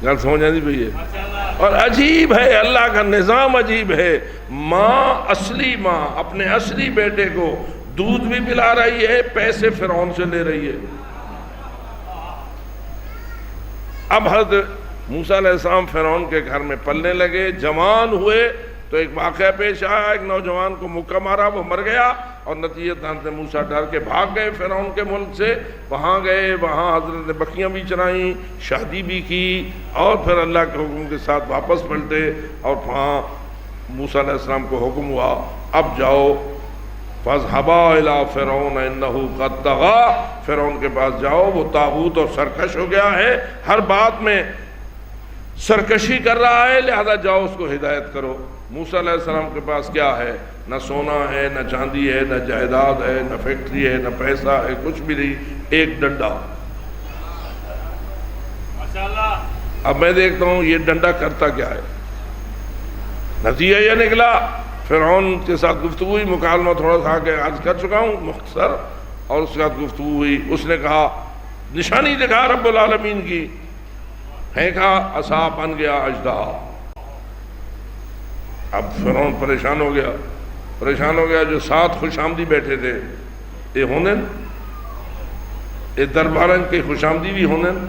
گل سمجھ آتی پئی ہے؟ اور عجیب ہے اللہ کا نظام، عجیب ہے، ماں اصلی ماں اپنے اصلی بیٹے کو دودھ بھی پلا رہی ہے، پیسے فرعون سے لے رہی ہے۔ اب حضرت موسیٰ علیہ السلام فرعون کے گھر میں پلنے لگے، جوان ہوئے تو ایک واقعہ پیش آیا، ایک نوجوان کو مکہ مارا، وہ مر گیا، اور نتیجتاً حضرت موسیٰ ڈر کے بھاگ گئے فرعون کے ملک سے، وہاں گئے، وہاں حضرت نے بکریاں بھی چرائیں، شادی بھی کی، اور پھر اللہ کے حکم کے ساتھ واپس پلٹے، اور وہاں موسیٰ علیہ السلام کو حکم ہوا اب جاؤ فَاذْهَبَا إِلَىٰ فِرْعَوْنَ إِنَّهُ قَدْ طَغَىٰ، فرعون کے پاس جاؤ، وہ طاغوت اور سرکش ہو گیا ہے، ہر بات میں سرکشی کر رہا ہے، لہذا جاؤ اس کو ہدایت کرو۔ موسیٰ علیہ السلام کے پاس کیا ہے؟ نہ سونا ہے، نہ چاندی ہے، نہ جائیداد ہے، نہ فیکٹری ہے، نہ پیسہ ہے، کچھ بھی نہیں، ایک ڈنڈا۔ اب میں دیکھتا ہوں یہ ڈنڈا کرتا کیا ہے۔ نتیجہ یہ نکلا، فرعون کے ساتھ گفتگو ہوئی، مکالمہ تھوڑا سا آگے عرض کر چکا ہوں مختصر، اور اس کے ساتھ گفتگو ہوئی۔ اس نے کہا، نشانی دکھا رب العالمین کی، پھینکا، عصا بن گیا اژدہا۔ اب فرعون پریشان ہو گیا، جو ساتھ خوش آمدی بیٹھے تھے، یہ ہونن، یہ دربارن کے خوش آمدی بھی ہونن،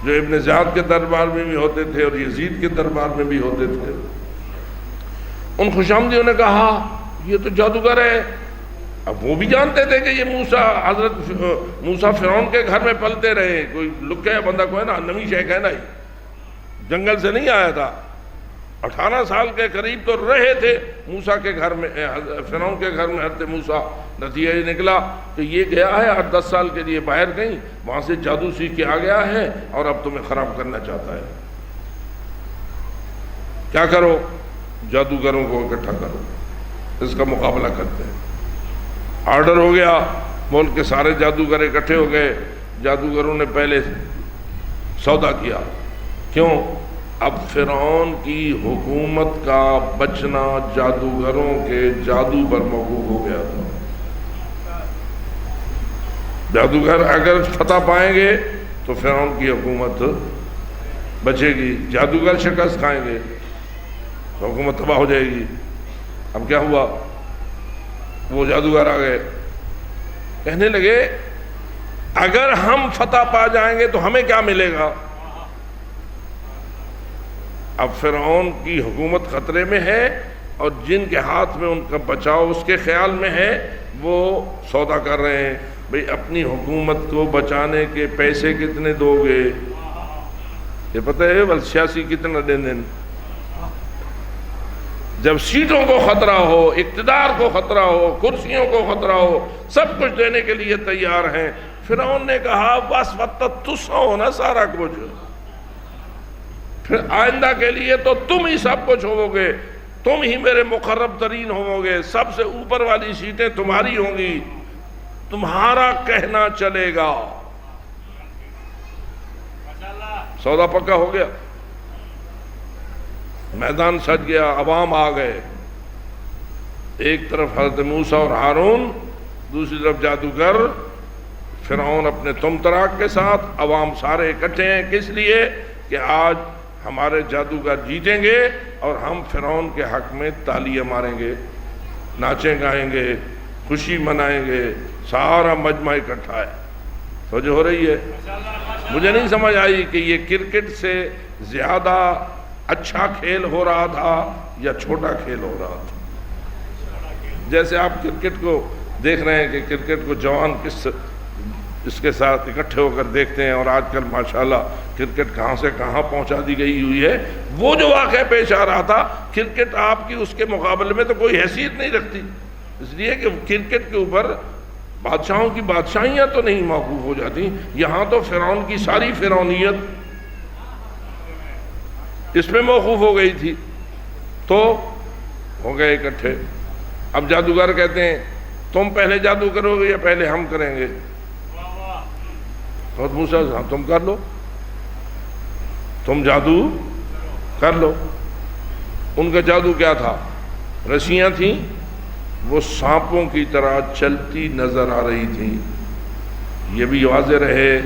جو ابن زیاد کے دربار میں بھی ہوتے تھے اور یزید کے دربار میں بھی ہوتے تھے۔ ان خوش آمدیوں نے کہا یہ تو جادوگر ہے۔ اب وہ بھی جانتے تھے کہ یہ حضرت موسیٰ فرعون کے گھر میں پلتے رہے، کوئی لکھے بندہ کو ہے نا، نمی شیخ ہے نا، جنگل سے نہیں آیا تھا، 18 سال کے قریب تو رہے تھے موسیٰ کے گھر میں، فرعون کے گھر میں حضرت موسیٰ۔ نتیجہ یہ نکلا کہ یہ گیا ہے 8-10 سال کے لیے باہر کہیں، وہاں سے جادو سیکھ کے آ گیا ہے اور اب تمہیں خراب کرنا چاہتا ہے۔ کیا کرو؟ جادوگروں کو اکٹھا کرو، اس کا مقابلہ کرتے ہیں۔ آرڈر ہو گیا، ملک کے سارے جادوگر اکٹھے ہو گئے۔ جادوگروں نے پہلے سودا کیا، کیوں؟ اب فرعون کی حکومت کا بچنا جادوگروں کے جادو پر موقوف ہو گیا تھا۔ جادوگر اگر فتح پائیں گے تو فرعون کی حکومت بچے گی، جادوگر شکست کھائیں گے تو حکومت تباہ ہو جائے گی۔ اب کیا ہوا؟ وہ جادوگر آ گئے، کہنے لگے اگر ہم فتح پا جائیں گے تو ہمیں کیا ملے گا؟ اب فرعون کی حکومت خطرے میں ہے اور جن کے ہاتھ میں ان کا بچاؤ اس کے خیال میں ہے، وہ سودا کر رہے ہیں، بھئی اپنی حکومت کو بچانے کے پیسے کتنے دو گے؟ یہ پتہ ہے بل سیاسی کتنا دین، جب سیٹوں کو خطرہ ہو، اقتدار کو خطرہ ہو، کرسیوں کو خطرہ ہو، سب کچھ دینے کے لیے تیار ہیں۔ فرعون نے کہا بس وقت تسا ہونا سارا کچھ، پھر آئندہ کے لیے تو تم ہی سب کچھ ہو گے، تم ہی میرے مقرب ترین ہو گے، سب سے اوپر والی سیٹیں تمہاری ہوں گی، تمہارا کہنا چلے گا۔ سودا پکا ہو گیا، میدان سج گیا، عوام آ گئے، ایک طرف حضرت موسیٰ اور ہارون، دوسری طرف جادوگر فرعون اپنے تم تراک کے ساتھ، عوام سارے اکٹھے ہیں، کس لیے کہ آج ہمارے جادوگر جیتیں گے اور ہم فرعون کے حق میں تالیاں ماریں گے، ناچیں گائیں گے، خوشی منائیں گے، سارا مجمع اکٹھا ہے۔ توجہ ہو رہی ہے؟ مجھے نہیں سمجھ آئی کہ یہ کرکٹ سے زیادہ اچھا کھیل ہو رہا تھا یا چھوٹا کھیل ہو رہا تھا۔ جیسے آپ کرکٹ کو دیکھ رہے ہیں کہ کرکٹ کو جوان اس کے ساتھ اکٹھے ہو کر دیکھتے ہیں، اور آج کل ماشاءاللہ کرکٹ کہاں سے کہاں پہنچا دی گئی ہوئی ہے۔ وہ جو واقعہ پیش آ رہا تھا، کرکٹ آپ کی اس کے مقابلے میں تو کوئی حیثیت نہیں رکھتی، اس لیے کہ کرکٹ کے اوپر بادشاہوں کی بادشاہیاں تو نہیں موقوف ہو جاتی، یہاں تو فرعون کی ساری فرعونیت اس میں موقوف ہو گئی تھی، تو ہو گئے اکٹھے۔ اب جادوگر کہتے ہیں تم پہلے جادو کرو گے یا پہلے ہم کریں گے؟ حضرت موسیٰ تم کر لو، تم جادو کر لو۔ ان کا جادو کیا تھا؟ رسیاں تھیں، وہ سانپوں کی طرح چلتی نظر آ رہی تھیں۔ یہ بھی واضح رہے،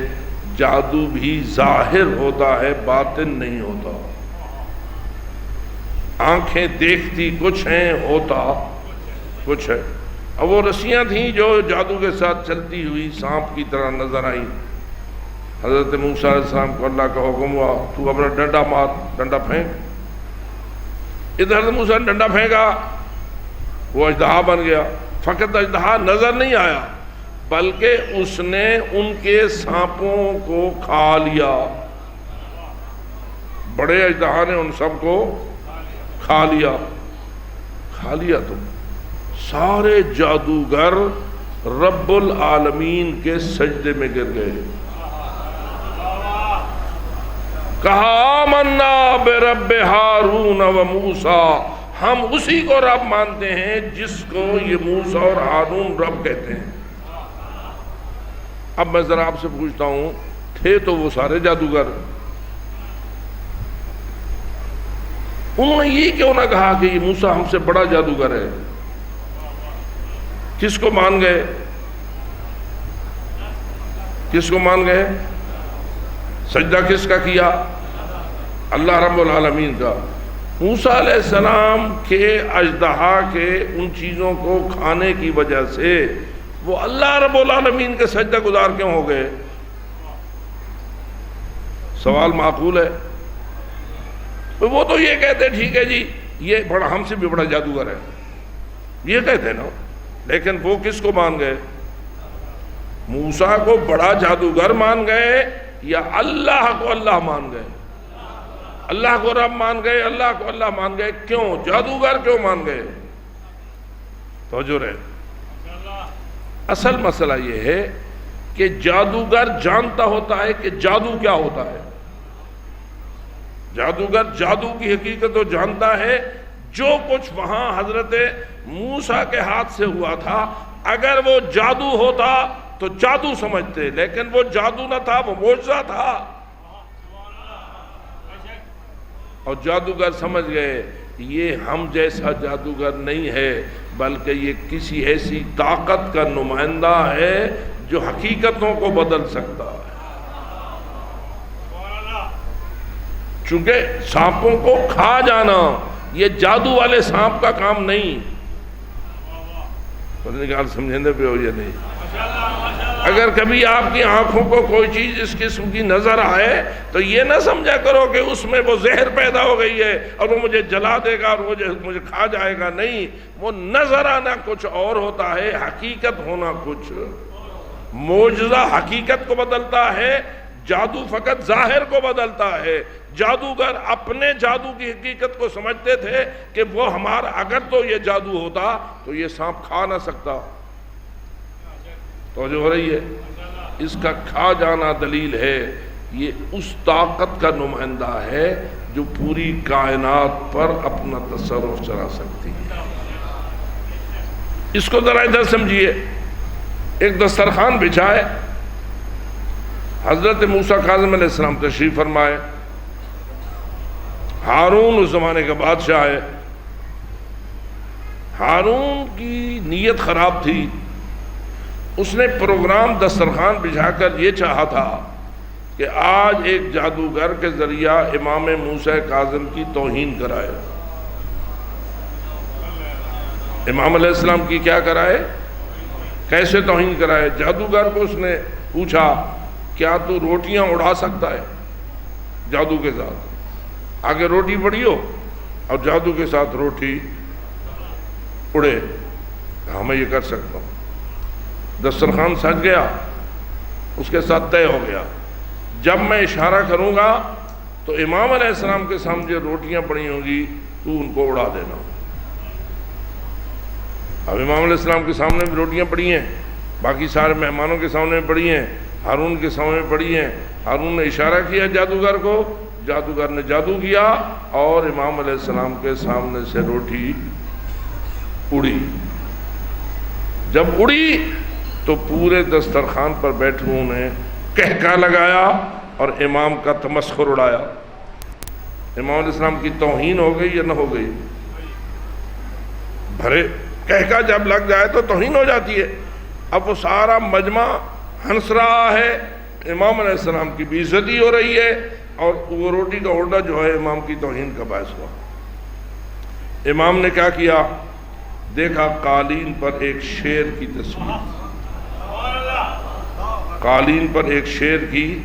جادو بھی ظاہر ہوتا ہے، باطن نہیں ہوتا۔ آنکھیں دیکھتی کچھ ہیں، ہوتا کچھ ہے۔ اب وہ رسیاں تھیں جو جادو کے ساتھ چلتی ہوئی سانپ کی طرح نظر آئیں۔ حضرت موسیٰ علیہ السلام کو اللہ کا حکم ہوا تو اپنا ڈنڈا مار، ڈنڈا پھینک۔ ادھر حضرت موسیٰ نے ڈنڈا پھینکا، وہ اژدہا بن گیا۔ فقط اژدہا نظر نہیں آیا بلکہ اس نے ان کے سانپوں کو کھا لیا۔ بڑے اژدہا نے ان سب کو کھا لیا تو سارے جادوگر رب العالمین کے سجدے میں گر گئے۔ کہا آمنا برب ہارون و موسیٰ، ہم اسی کو رب مانتے ہیں جس کو یہ موسیٰ اور ہارون رب کہتے ہیں۔ اب میں ذرا آپ سے پوچھتا ہوں، تھے تو وہ سارے جادوگر، انہوں نے یہ کیوں نہ کہا کہ یہ موسیٰ ہم سے بڑا جادوگر ہے؟ کس کو مان گئے؟ کس کو مان گئے؟ سجدہ کس کا کیا؟ اللہ رب العالمین کا۔ موسیٰ علیہ السلام کے اژدہا کے ان چیزوں کو کھانے کی وجہ سے وہ اللہ رب العالمین کے سجدہ گزار کیوں ہو گئے؟ سوال معقول ہے؟ وہ تو یہ کہتے ٹھیک ہے جی یہ بڑا ہم سے بھی بڑا جادوگر ہے، یہ کہتے نا، لیکن وہ کس کو مان گئے؟ موسیٰ کو بڑا جادوگر مان گئے یا اللہ کو اللہ مان گئے؟ اللہ کو رب مان گئے، اللہ کو اللہ مان گئے۔ کیوں جادوگر کیوں مان گئے؟ توجہ رہے، اصل مسئلہ یہ ہے کہ جادوگر جانتا ہوتا ہے کہ جادو کیا ہوتا ہے۔ جادوگر جادو کی حقیقت تو جانتا ہے۔ جو کچھ وہاں حضرت موسیٰ کے ہاتھ سے ہوا تھا، اگر وہ جادو ہوتا تو جادو سمجھتے، لیکن وہ جادو نہ تھا، وہ معجزہ تھا۔ اور جادوگر سمجھ گئے یہ ہم جیسا جادوگر نہیں ہے، بلکہ یہ کسی ایسی طاقت کا نمائندہ ہے جو حقیقتوں کو بدل سکتا ہے۔ چونکہ سانپوں کو کھا جانا یہ جادو والے سانپ کا کام نہیں۔ پتہ نہیں کہ سمجھنے پہ ہو یا نہیں۔ اگر کبھی آپ کی آنکھوں کو کوئی چیز اس قسم کی نظر آئے تو یہ نہ سمجھا کرو کہ اس میں وہ زہر پیدا ہو گئی ہے اور وہ مجھے جلا دے گا اور مجھے کھا جائے گا، نہیں، وہ نظر آنا کچھ اور ہوتا ہے، حقیقت ہونا کچھ۔ معجزہ حقیقت کو بدلتا ہے، جادو فقط ظاہر کو بدلتا ہے۔ جادوگر اپنے جادو کی حقیقت کو سمجھتے تھے کہ وہ ہمارا اگر تو یہ جادو ہوتا تو یہ سانپ کھا نہ سکتا۔ توجہ ہو رہی ہے؟ اس کا کھا جانا دلیل ہے یہ اس طاقت کا نمائندہ ہے جو پوری کائنات پر اپنا تصرف چلا سکتی ہے۔ اس کو ذرا ادھر سمجھیے۔ ایک دسترخوان بچھائے، حضرت موسیٰ کاظم علیہ السلام تشریف فرمائے، ہارون اس زمانے کا بادشاہ ہے۔ ہارون کی نیت خراب تھی، اس نے پروگرام دسترخوان بچھا کر یہ چاہا تھا کہ آج ایک جادوگر کے ذریعہ امام موسیٰ کاظم کی توہین کرائے۔ امام علیہ السلام کی کیا کرائے؟ کیسے توہین کرائے؟ جادوگر کو اس نے پوچھا کیا تو روٹیاں اڑا سکتا ہے جادو کے ساتھ؟ آگے روٹی پڑی ہو اور جادو کے ساتھ روٹی اڑے، ہاں میں یہ کر سکتا ہوں۔ دسترخوان سج گیا، اس کے ساتھ طے ہو گیا، جب میں اشارہ کروں گا تو امام علیہ السلام کے سامنے روٹیاں پڑی ہوں گی تو ان کو اڑا دینا۔ اب امام علیہ السلام کے سامنے بھی روٹیاں پڑی ہیں، باقی سارے مہمانوں کے سامنے پڑی ہیں، ہارون کے سامنے پڑی ہیں۔ ہارون نے اشارہ کیا جادوگر کو، جادوگر نے جادو کیا اور امام علیہ السلام کے سامنے سے روٹی اڑی۔ جب اڑی تو پورے دسترخوان پر بیٹھے نے کہکا لگایا اور امام کا تمسخر اڑایا۔ امام علیہ السلام کی توہین ہو گئی یا نہ ہو گئی؟ بھرے کہکا جب لگ جائے تو توہین ہو جاتی ہے۔ اب وہ سارا مجمع ہنس رہا ہے، امام علیہ السلام کی بے عزتی ہو رہی ہے اور وہ روٹی کا اڑنا جو ہے امام کی توہین کا باعث ہوا۔ امام نے کیا کیا؟ دیکھا قالین پر ایک شیر کی تصویر، قالین پر ایک شیر کی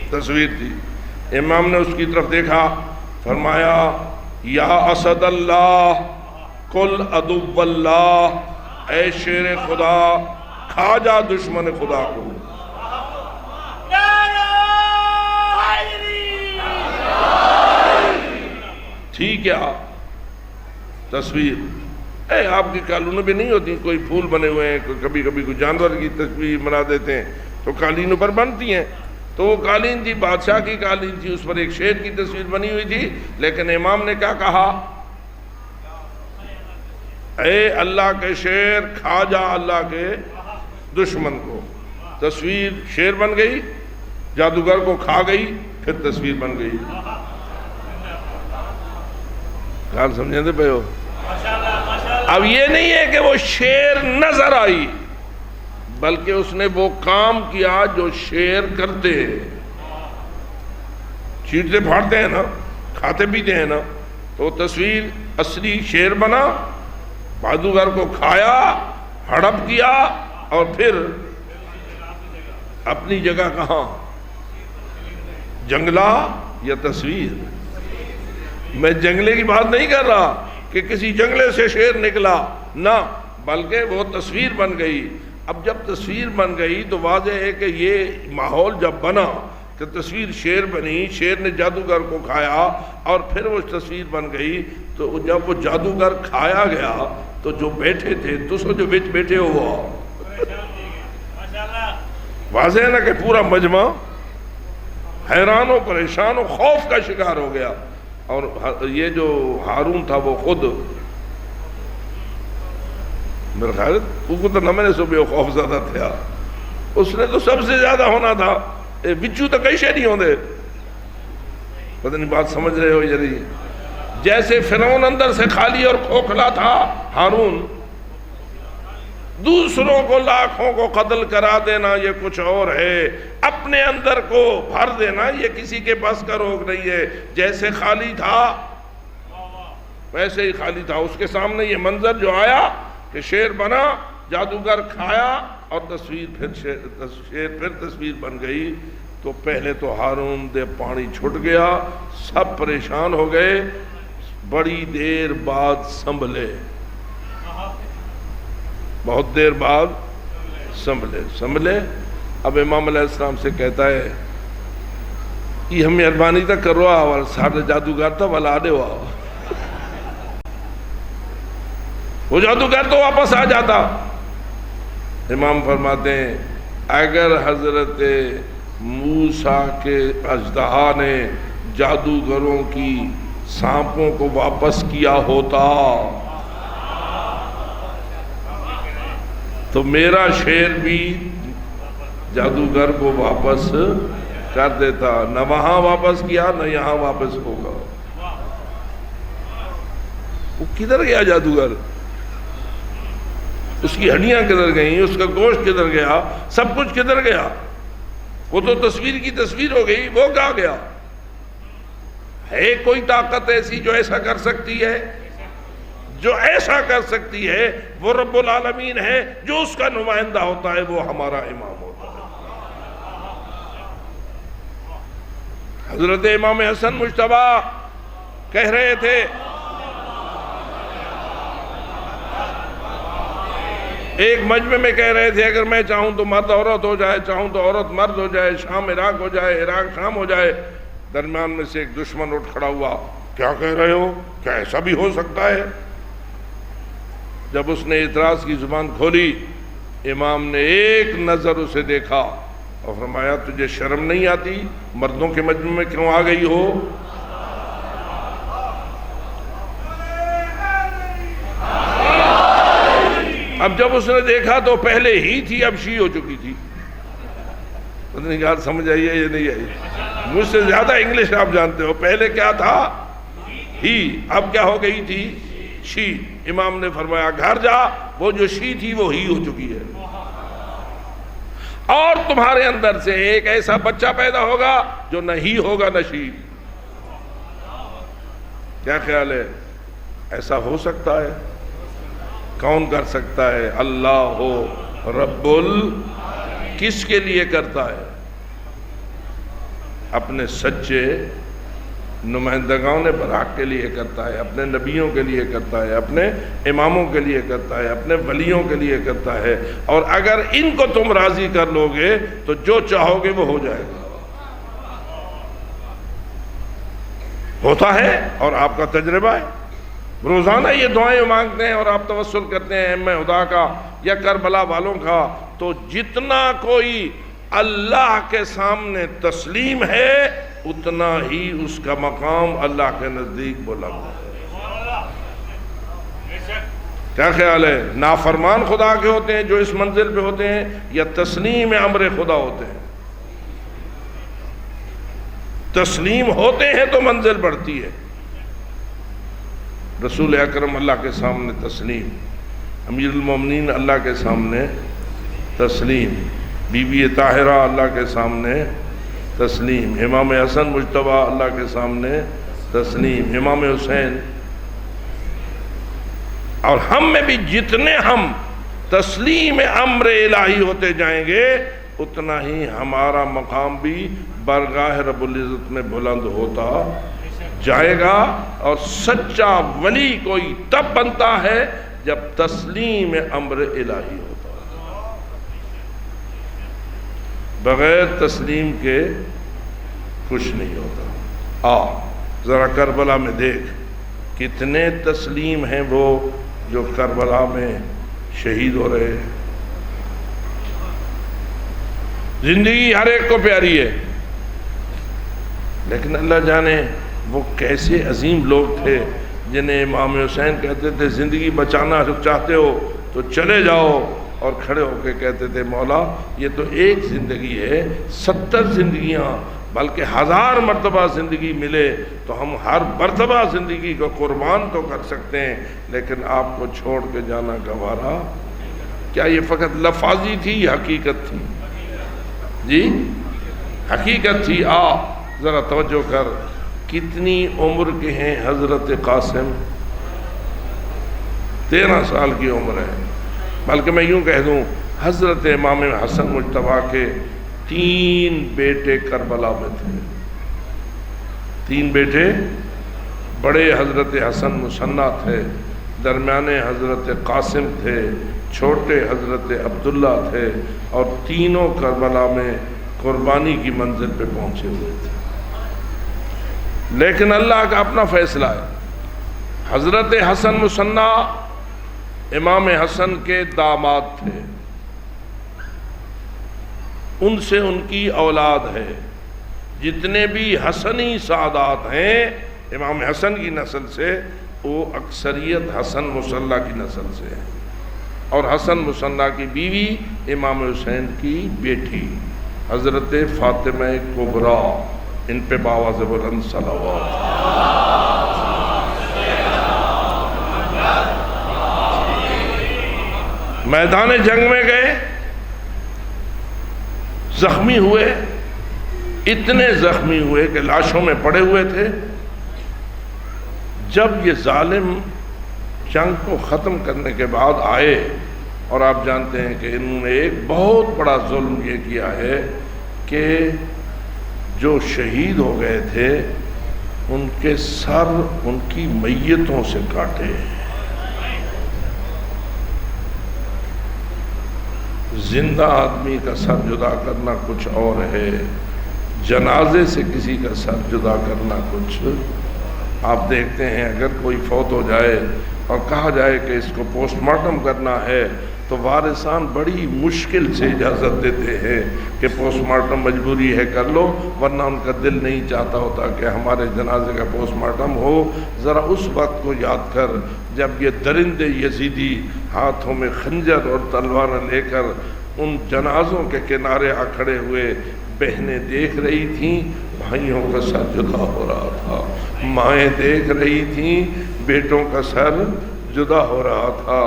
تصویر تھی۔ امام نے اس کی طرف دیکھا، فرمایا یا اسد اللہ کل عدو اللہ، اے شیر خدا کھا جا دشمن خدا کو۔ ٹھیک ہے تصویر آپ کی قالینوں پہ نہیں ہوتی، کوئی پھول بنے ہوئے ہیں، کبھی کبھی کوئی جانور کی تصویر بنا دیتے ہیں تو قالینوں پر بنتی ہیں۔ تو وہ قالین تھی، بادشاہ کی قالین تھی، اس پر ایک شیر کی تصویر بنی ہوئی تھی، لیکن امام نے کیا کہا؟ اے اللہ کے شیر کھا جا اللہ کے دشمن کو. تصویر شیر بن گئی، جادوگر کو کھا گئی، پھر تصویر بن گئی. خیال سمجھیں دے پہ ہو. اب یہ نہیں ہے کہ وہ شیر نظر آئی، بلکہ اس نے وہ کام کیا جو شیر کرتے ہیں. چیرتے پھاڑتے ہیں نا، کھاتے پیتے ہیں نا، تو تصویر اصلی شیر بنا، جادوگر کو کھایا، ہڑپ کیا، اور پھر اپنی جگہ کہاں؟ جنگلہ یا تصویر؟ میں جنگلے کی بات نہیں کر رہا کہ کسی جنگلے سے شیر نکلا، نہ، بلکہ وہ تصویر بن گئی. اب جب تصویر بن گئی تو واضح ہے کہ یہ ماحول جب بنا کہ تصویر شیر بنی، شیر نے جادوگر کو کھایا اور پھر وہ تصویر بن گئی. تو جب وہ جادوگر کھایا گیا تو جو بیٹھے تھے دوسرے جو بیٹھے ہوا، واضح ہے نا کہ پورا مجمع حیران و پریشان و خوف کا شکار ہو گیا. اور یہ جو ہارون تھا وہ خود میرے خیال کو تو نہ میں نے صبح خوف زیادہ تھا، اس نے تو سب سے زیادہ ہونا تھا. بچو تو کئی شے نہیں ہوندے، پتہ نہیں بات سمجھ رہے ہو یا نہیں. جیسے فرعون اندر سے خالی اور کھوکھلا تھا، ہارون دوسروں کو لاکھوں کو قتل کرا دینا یہ کچھ اور ہے، اپنے اندر کو بھر دینا یہ کسی کے بس کا روگ نہیں ہے. جیسے خالی تھا ویسے ہی خالی تھا. اس کے سامنے یہ منظر جو آیا کہ شیر بنا، جادوگر کھایا، اور تصویر پھر تصویر بن گئی. تو پہلے تو ہارون دے پانی چھٹ گیا، سب پریشان ہو گئے. بڑی دیر بعد سنبھلے، بہت دیر بعد سنبھلے. اب امام علیہ السلام سے کہتا ہے یہ ہم مہربانی تک کر رہا اور سارے جادوگر تھا والا آدھے ہوا. وہ جادوگر تو واپس آ جاتا. امام فرماتے ہیں اگر حضرت موسیٰ کے اژدہا نے جادوگروں کی سانپوں کو واپس کیا ہوتا تو میرا شیر بھی جادوگر کو واپس کر دیتا. نہ وہاں واپس کیا نہ یہاں واپس ہوگا. وہ کدھر گیا جادوگر؟ اس کی ہڈیاں کدھر گئیں؟ اس کا گوشت کدھر گیا؟ سب کچھ کدھر گیا؟ وہ تو تصویر کی تصویر ہو گئی، وہ کہاں گیا؟ ہے کوئی طاقت ایسی جو ایسا کر سکتی ہے؟ جو ایسا کر سکتی ہے وہ رب العالمین ہے. جو اس کا نمائندہ ہوتا ہے وہ ہمارا امام ہوتا ہے. حضرت امام حسن مجتبی کہہ رہے تھے ایک مجمع میں کہہ رہے تھے اگر میں چاہوں تو مرد عورت ہو جائے، چاہوں تو عورت مرد ہو جائے، شام عراق ہو جائے، عراق شام ہو جائے. درمیان میں سے ایک دشمن اٹھ کھڑا ہوا، کیا کہہ رہے ہو؟ کیا ایسا بھی ہو سکتا ہے؟ جب اس نے اعتراض کی زبان کھولی، امام نے ایک نظر اسے دیکھا اور فرمایا تجھے شرم نہیں آتی؟ مردوں کے مجمع میں کیوں آ گئی ہو؟ اب جب اس نے دیکھا تو پہلے ہی تھی، اب شی ہو چکی تھی. پتہ نہیں بات سمجھ آئی ہے یا نہیں آئی؟ مجھ سے زیادہ انگلش آپ جانتے ہو. پہلے کیا تھا؟ ہی. اب کیا ہو گئی تھی؟ شی. امام نے فرمایا گھر جا، وہ جو شی تھی وہ ہی ہو چکی ہے، اور تمہارے اندر سے ایک ایسا بچہ پیدا ہوگا جو نہ ہی ہوگا نہ شی. کیا خیال ہے؟ ایسا ہو سکتا ہے؟ کون کر سکتا ہے؟ اللہ ہو رب کس کے لیے کرتا ہے؟ اپنے سچے نمائندگان برحق کے لیے کرتا ہے، اپنے نبیوں کے لیے کرتا ہے، اپنے اماموں کے لیے کرتا ہے، اپنے ولیوں کے لیے کرتا ہے. اور اگر ان کو تم راضی کر لو گے تو جو چاہو گے وہ ہو جائے گا. ہوتا ہے اور آپ کا تجربہ ہے. روزانہ یہ دعائیں مانگتے ہیں اور آپ توسل کرتے ہیں اِمام خدا کا یا کربلا والوں کا. تو جتنا کوئی اللہ کے سامنے تسلیم ہے اتنا ہی اس کا مقام اللہ کے نزدیک بلند ہے. کیا خیال ہے؟ نافرمان خدا کے ہوتے ہیں جو اس منزل پہ ہوتے ہیں، یا تسلیم امر خدا ہوتے ہیں؟ تسلیم ہوتے ہیں تو منزل بڑھتی ہے۔ رسول اکرم اللہ کے سامنے تسلیم، امیر المومنین اللہ کے سامنے تسلیم، بی بی طاہرہ اللہ کے سامنے تسلیم، امام حسن مجتبیٰ اللہ کے سامنے تسلیم، امام حسین۔ اور ہم میں بھی جتنے ہم تسلیم امر الہی ہوتے جائیں گے اتنا ہی ہمارا مقام بھی بارگاہ رب العزت میں بلند ہوتا جائے گا۔ اور سچا ولی کوئی تب بنتا ہے جب تسلیم امر الہی ہوتا ہے، بغیر تسلیم کے کچھ نہیں ہوتا۔ ذرا کربلا میں دیکھ کتنے تسلیم ہیں وہ جو کربلا میں شہید ہو رہے ہیں۔ زندگی ہر ایک کو پیاری ہے، لیکن اللہ جانے وہ کیسے عظیم لوگ تھے جنہیں امام حسین کہتے تھے زندگی بچانا چاہتے ہو تو چلے جاؤ، اور کھڑے ہو کے کہتے تھے مولا یہ تو ایک زندگی ہے، 70 زندگیاں بلکہ 1000 مرتبہ زندگی ملے تو ہم ہر مرتبہ زندگی کو قربان تو کر سکتے ہیں، لیکن آپ کو چھوڑ کے جانا گوارا۔ کیا یہ فقط لفاظی تھی یا حقیقت تھی؟ جی حقیقت تھی۔ ذرا توجہ کر، کتنی عمر کے ہیں حضرت قاسم؟ 13 سال کی عمر ہے، بلکہ میں یوں کہہ دوں حضرت امام حسن مجتبیٰ کے 3 بیٹے کربلا میں تھے۔ 3 بیٹے، بڑے حضرت حسن مثنیٰ تھے، درمیانے حضرت قاسم تھے، چھوٹے حضرت عبداللہ تھے، اور تینوں کربلا میں قربانی کی منزل پہ پہنچے ہوئے تھے۔ لیکن اللہ کا اپنا فیصلہ ہے۔ حضرت حسن مثنیٰ امام حسن کے داماد تھے، ان سے ان کی اولاد ہے۔ جتنے بھی حسنی سعادات ہیں امام حسن کی نسل سے، وہ اکثریت حسن مثنیٰ کی نسل سے ہے، اور حسن مثنیٰ کی بیوی امام حسین کی بیٹی حضرت فاطمہ کبریٰ، ان پہ باواز بلند صلوات۔ میدان جنگ میں گئے، زخمی ہوئے، اتنے زخمی ہوئے کہ لاشوں میں پڑے ہوئے تھے۔ جب یہ ظالم جنگ کو ختم کرنے کے بعد آئے، اور آپ جانتے ہیں کہ انہوں نے ایک بہت بڑا ظلم یہ کیا ہے کہ جو شہید ہو گئے تھے ان کے سر ان کی میتوں سے کاٹے۔ زندہ آدمی کا سر جدا کرنا کچھ اور ہے، جنازے سے کسی کا سر جدا کرنا کچھ۔ آپ دیکھتے ہیں اگر کوئی فوت ہو جائے اور کہا جائے کہ اس کو پوسٹ مارٹم کرنا ہے تو وارثان بڑی مشکل سے اجازت دیتے ہیں کہ پوسٹ مارٹم مجبوری ہے کر لو، ورنہ ان کا دل نہیں چاہتا ہوتا کہ ہمارے جنازے کا پوسٹ مارٹم ہو۔ ذرا اس وقت کو یاد کر جب یہ درندے یزیدی ہاتھوں میں خنجر اور تلوار لے کر ان جنازوں کے کنارے آ کھڑے ہوئے، بہنیں دیکھ رہی تھیں بھائیوں کا سر جدا ہو رہا تھا، مائیں دیکھ رہی تھیں بیٹوں کا سر جدا ہو رہا تھا،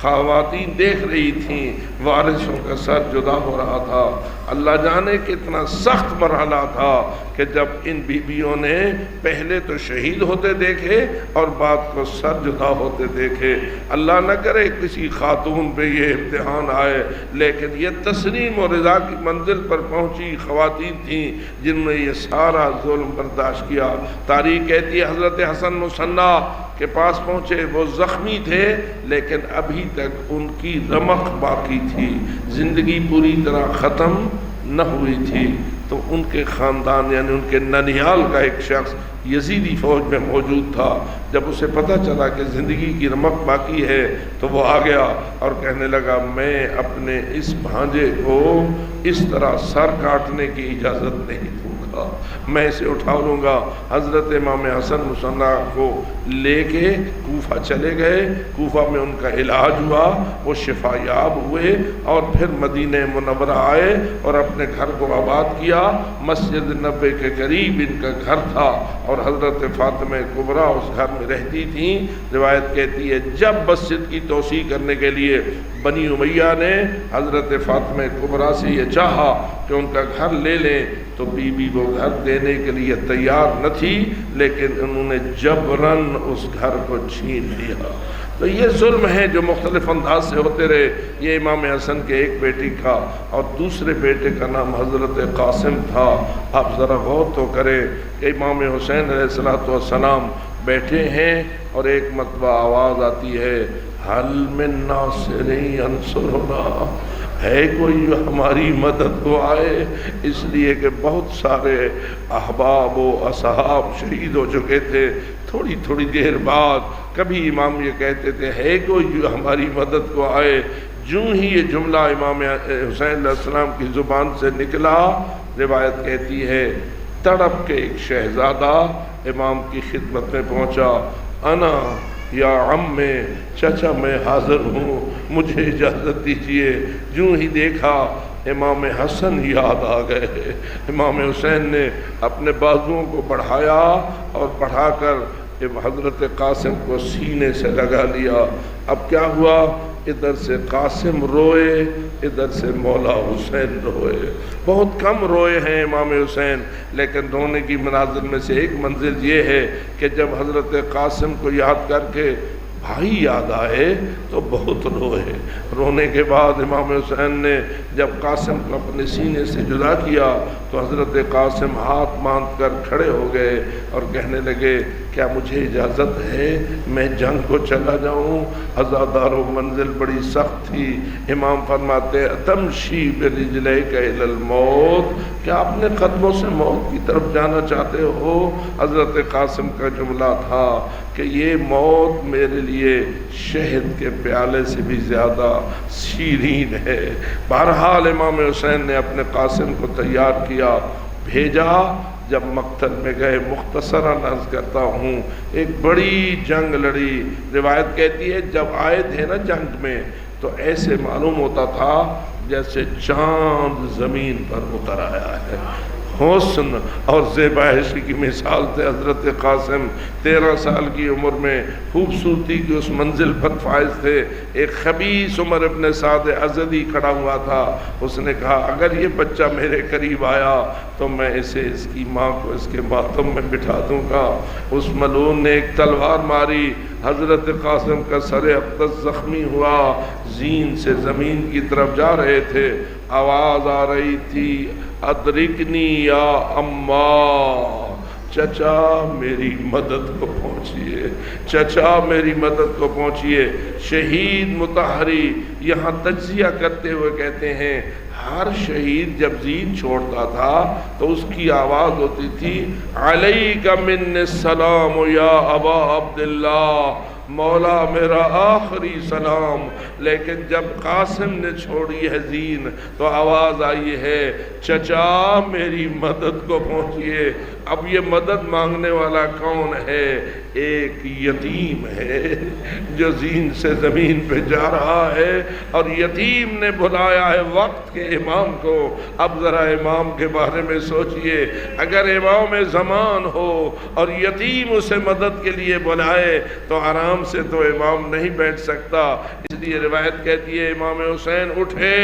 خواتین دیکھ رہی تھیں وارثوں کا سر جدا ہو رہا تھا۔ اللہ جانے کتنا سخت مرحلہ تھا کہ جب ان بیویوں نے پہلے تو شہید ہوتے دیکھے اور بعد کو سر جدا ہوتے دیکھے۔ اللہ نہ کرے کسی خاتون پہ یہ امتحان آئے، لیکن یہ تسلیم و رضا کی منزل پر پہنچی خواتین تھیں جن نے یہ سارا ظلم برداشت کیا۔ تاریخ کہتی ہے حضرت حسن مثنیٰ کے پاس پہنچے، وہ زخمی تھے لیکن ابھی تک ان کی رمق باقی تھی، زندگی پوری طرح ختم نہ ہوئی تھی۔ تو ان کے خاندان یعنی ان کے ننیال کا ایک شخص یزیدی فوج میں موجود تھا۔ جب اسے پتہ چلا کہ زندگی کی رمق باقی ہے تو وہ آ گیا اور کہنے لگا میں اپنے اس بھانجے کو اس طرح سر کاٹنے کی اجازت نہیں دوں گا، میں اسے اٹھا لوں گا۔ حضرت امام حسن مصنع کو لے کے کوفہ چلے گئے، کوفہ میں ان کا علاج ہوا، وہ شفا یاب ہوئے اور پھر مدینہ منورہ آئے اور اپنے گھر کو آباد کیا۔ مسجد نبوی کے قریب ان کا گھر تھا اور حضرت فاطمہ کبریٰ اس گھر میں رہتی تھیں۔ روایت کہتی ہے جب مسجد کی توسیع کرنے کے لیے بنی امیہ نے حضرت فاطمہ کبریٰ سے یہ چاہا کہ ان کا گھر لے لیں تو بی بی وہ گھر دینے کے لیے تیار نہ تھی، لیکن انہوں نے جبراً اس گھر کو چھین لیا۔ تو یہ ظلم ہے جو مختلف انداز سے ہوتے رہے۔ یہ امام حسن کے ایک بیٹی کا اور دوسرے بیٹے کا نام حضرت قاسم تھا۔ آپ ذرا غور تو کریں کہ امام حسین علیہ السلام بیٹھے ہیں اور ایک مرتبہ آواز آتی ہے حل من ناصر ینصرنا، ہے کوئی جو ہماری مدد کو آئے؟ اس لیے کہ بہت سارے احباب و اصحاب شہید ہو چکے تھے۔ تھوڑی تھوڑی دیر بعد کبھی امام یہ کہتے تھے ہے کوئی جو ہماری مدد کو آئے۔ جوں ہی یہ جملہ امام حسین علیہ السلام کی زبان سے نکلا، روایت کہتی ہے تڑپ کے ایک شہزادہ امام کی خدمت میں پہنچا، انا یا عم میں چچا میں حاضر ہوں، مجھے اجازت دیجیے۔ جوں ہی دیکھا امام حسن یاد آ گئے۔ امام حسین نے اپنے بازوؤں کو بڑھایا اور بڑھا کر حضرت قاسم کو سینے سے لگا لیا۔ اب کیا ہوا؟ ادھر سے قاسم روئے، ادھر سے مولا حسین روئے۔ بہت کم روئے ہیں امام حسین، لیکن رونے کی مناظر میں سے ایک منزل یہ ہے کہ جب حضرت قاسم کو یاد کر کے بھائی یاد آئے تو بہت روئے۔ رونے کے بعد امام حسین نے جب قاسم کو اپنے سینے سے جدا کیا تو حضرت قاسم ہاتھ باندھ کر کھڑے ہو گئے اور کہنے لگے کیا مجھے اجازت ہے میں جنگ کو چلا جاؤں؟ عزادار و منزل بڑی سخت تھی۔ امام فرماتے تمشی برجلیک الی الموت، کیا اپنے قدموں سے موت کی طرف جانا چاہتے ہو؟ حضرت قاسم کا جملہ تھا کہ یہ موت میرے لیے شہد کے پیالے سے بھی زیادہ شیرین ہے۔ بہرحال امام حسین نے اپنے قاسم کو تیار کیا، بھیجا۔ جب مقتل میں گئے، مختصراً عرض کرتا ہوں، ایک بڑی جنگ لڑی۔ روایت کہتی ہے جب آئے تھے نا جنگ میں تو ایسے معلوم ہوتا تھا جیسے چاند زمین پر اتر آیا ہے۔ حسن اور زیبائشی کی مثال تھے حضرت قاسم۔ 13 سال کی عمر میں خوبصورتی کی اس منزل پر فائز تھے۔ ایک خبیث عمر ابن سعد ازدی کھڑا ہوا تھا، اس نے کہا اگر یہ بچہ میرے قریب آیا تو میں اسے اس کی ماں کو اس کے ماتم میں بٹھا دوں گا۔ اس ملعون نے ایک تلوار ماری، حضرت قاسم کا سر اقدس زخمی ہوا، زین سے زمین کی طرف جا رہے تھے۔ آواز آ رہی تھی ادرکنی یا اماں، چچا میری مدد کو پہنچیے، چچا میری مدد کو پہنچیے۔ شہید مطہری یہاں تجزیہ کرتے ہوئے کہتے ہیں ہر شہید جب زین چھوڑتا تھا تو اس کی آواز ہوتی تھی علیک من السلام یا ابا عبداللہ، مولا میرا آخری سلام۔ لیکن جب قاسم نے چھوڑی ہے زین تو آواز آئی ہے چچا میری مدد کو پہنچیے۔ اب یہ مدد مانگنے والا کون ہے؟ ایک یتیم ہے جو زین سے زمین پہ جا رہا ہے، اور یتیم نے بلایا ہے وقت کے امام کو۔ اب ذرا امام کے بارے میں سوچئے، اگر امام زمان ہو اور یتیم اسے مدد کے لیے بلائے تو آرام سے تو امام نہیں بیٹھ سکتا۔ اس لیے روایت کہتی ہے امام حسین اٹھے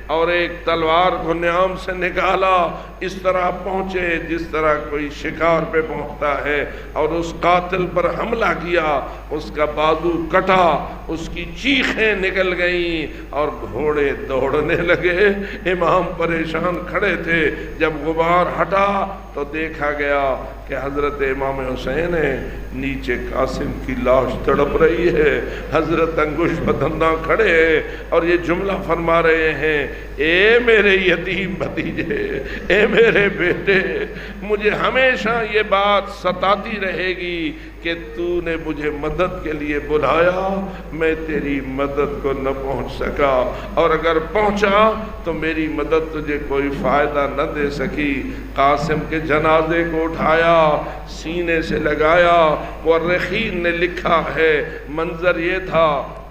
اور ایک تلوار کو نیام سے نکالا، اس طرح پہنچے جس طرح کوئی شکار پہ پہنچتا ہے، اور اس قاتل پر حملہ کیا۔ اس کا بازو کٹا، اس کی چیخیں نکل گئیں اور گھوڑے دوڑنے لگے۔ امام پریشان کھڑے تھے۔ جب غبار ہٹا تو دیکھا گیا کہ حضرت امام حسین ہے، نیچے قاسم کی لاش تڑپ رہی ہے، حضرت انگوش بدنداں کھڑے ہیں اور یہ جملہ فرما رہے ہیں اے میرے یتیم بھتیجے، اے میرے بیٹے، مجھے ہمیشہ یہ بات ستاتی رہے گی کہ تو نے مجھے مدد کے لیے بلایا، میں تیری مدد کو نہ پہنچ سکا، اور اگر پہنچا تو میری مدد تجھے کوئی فائدہ نہ دے سکی۔ قاسم کے جنازے کو اٹھایا، سینے سے لگایا۔ مورخین نے لکھا ہے منظر یہ تھا،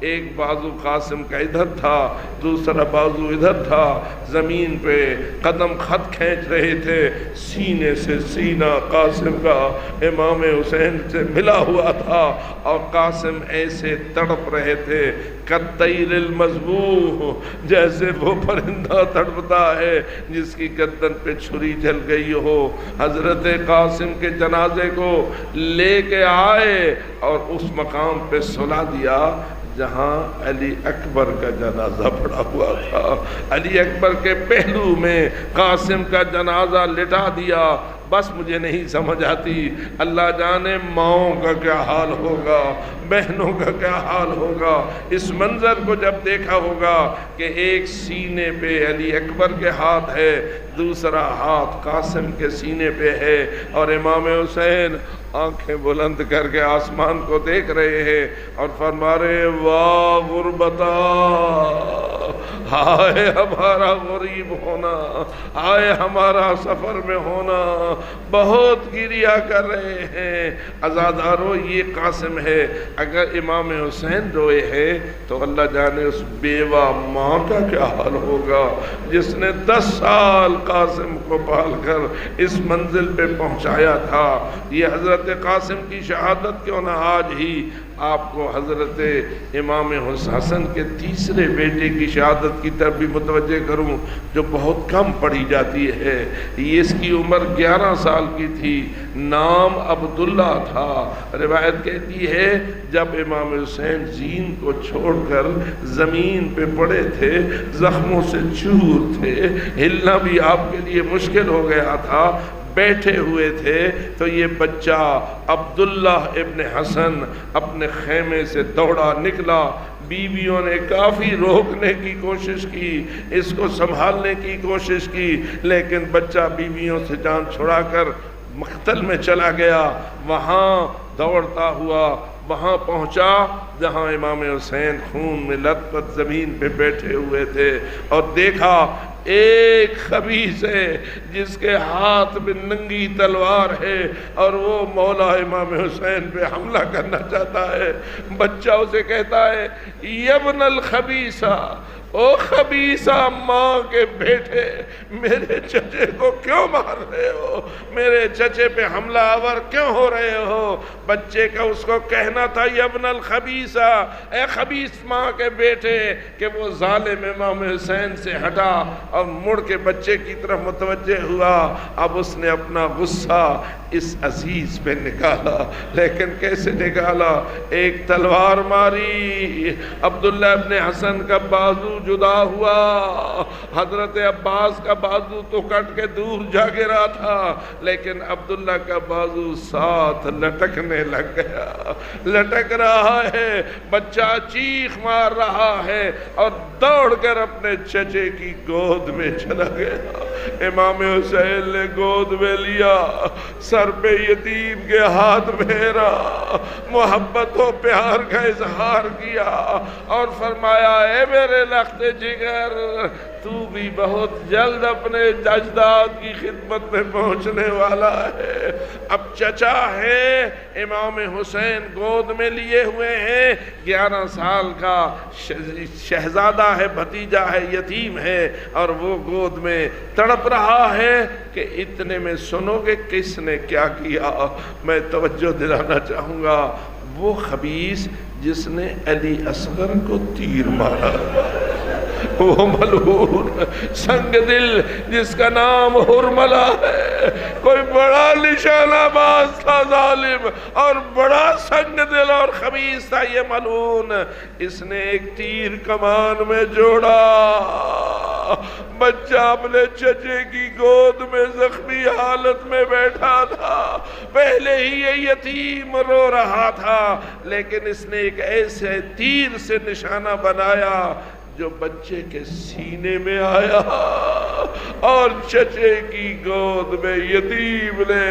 ایک بازو قاسم کا ادھر تھا، دوسرا بازو ادھر تھا، زمین پہ قدم خط کھینچ رہے تھے، سینے سے سینہ قاسم کا امام حسین سے ملا ہوا تھا، اور قاسم ایسے تڑپ رہے تھے کالطیر المذبوح، جیسے وہ پرندہ تڑپتا ہے جس کی گردن پہ چھری جل گئی ہو۔ حضرت قاسم کے جنازے کو لے کے آئے اور اس مقام پہ سلا دیا جہاں علی اکبر کا جنازہ پڑا ہوا تھا۔ علی اکبر کے پہلو میں قاسم کا جنازہ لٹا دیا۔ بس مجھے نہیں سمجھ آتی، اللہ جانے ماؤں کا کیا حال ہوگا، بہنوں کا کیا حال ہوگا۔ اس منظر کو جب دیکھا ہوگا کہ ایک سینے پہ علی اکبر کے ہاتھ ہے، دوسرا ہاتھ قاسم کے سینے پہ ہے، اور امام حسین آنکھیں بلند کر کے آسمان کو دیکھ رہے ہیں اور فرما رہے ہیں واہ غربتا، ہائے ہمارا غریب ہونا، ہائے ہمارا سفر میں ہونا، بہت گریہ کر رہے ہیں۔ عزادارو یہ قاسم ہے، اگر امام حسین روئے ہیں تو اللہ جانے اس بیوہ ماں کا کیا حال ہوگا جس نے 10 سال قاسم کو پال کر اس منزل پہ پہنچایا تھا۔ یہ حضرت قاسم کی شہادت کیوں نہ آج ہی آپ کو حضرت امام حسن کے تیسرے بیٹے کی شہادت کی طرف بھی متوجہ کروں، جو بہت کم پڑھی جاتی ہے۔ یہ اس کی عمر 11 سال کی تھی، نام عبداللہ تھا۔ روایت کہتی ہے جب امام حسین زین کو چھوڑ کر زمین پہ پڑے تھے، زخموں سے چور تھے، ہلنا بھی آپ کے لیے مشکل ہو گیا تھا، بیٹھے ہوئے تھے، تو یہ بچہ عبداللہ ابن حسن اپنے خیمے سے دوڑا نکلا۔ بیویوں نے کافی روکنے کی کوشش کی، اس کو سنبھالنے کی کوشش کی، لیکن بچہ بیویوں سے جان چھڑا کر مقتل میں چلا گیا۔ وہاں دوڑتا ہوا وہاں پہنچا جہاں امام حسین خون میں لت پت زمین پہ بیٹھے ہوئے تھے، اور دیکھا ایک خبیث ہے جس کے ہاتھ میں ننگی تلوار ہے، اور وہ مولا امام حسین پہ حملہ کرنا چاہتا ہے۔ بچہ اسے کہتا ہے یبن الخبیثہ، او خبیثہ ماں کے بیٹے، میرے چچے کو کیوں مار رہے ہو، میرے چچے پہ حملہ آور کیوں ہو رہے ہو؟ بچے کا اس کو کہنا تھا یبن الخبیثہ، اے خبیث ماں کے بیٹے، کہ وہ ظالم امام حسین سے ہٹا اور مڑ کے بچے کی طرف متوجہ ہوا۔ اب اس نے اپنا غصہ اس عزیز پہ نکالا، لیکن کیسے نکالا؟ ایک تلوار ماری، عبداللہ ابن حسن کا بازو جدا ہوا، حضرت عباس کا بازو تو کٹ کے دور جا گرا تھا، لیکن عبداللہ کا بازو ساتھ لٹکنے لگ گیا، لٹک رہا ہے۔ بچہ چیخ مار رہا ہے اور دوڑ کر اپنے چچے کی گود میں چلا گیا۔ امام حسین نے گود میں لیا، سر پہ یتیم کے ہاتھ پھیرا، محبت و پیار کا اظہار کیا اور فرمایا اے میرے لخت جگر، تو بھی بہت جلد اپنے اجداد کی خدمت میں پہنچنے والا ہے۔ اب چچا ہے، امام حسین گود میں لیے ہوئے ہیں، 11 سال کا شہزادہ ہے، بھتیجا ہے، یتیم ہے، اور وہ گود میں تڑپ رہا ہے کہ اتنے میں سنو گے کس نے کیا کیا۔ میں توجہ دلانا چاہوں گا، وہ خبیث جس نے علی اصغر کو تیر مارا، وہ ملعون سنگ دل جس کا نام ہرملہ ہے، کوئی بڑا نشانہ باز تھا ظالم، اور بڑا سنگ دل اور خبیث تھا یہ ملعون۔ اس نے ایک تیر کمان میں جوڑا، بچہ اپنے چچے کی گود میں زخمی حالت میں بیٹھا تھا، پہلے ہی یہ یتیم رو رہا تھا، لیکن اس نے ایک ایسے تیر سے نشانہ بنایا جو بچے کے سینے میں آیا اور چچے کی گود میں یتیم نے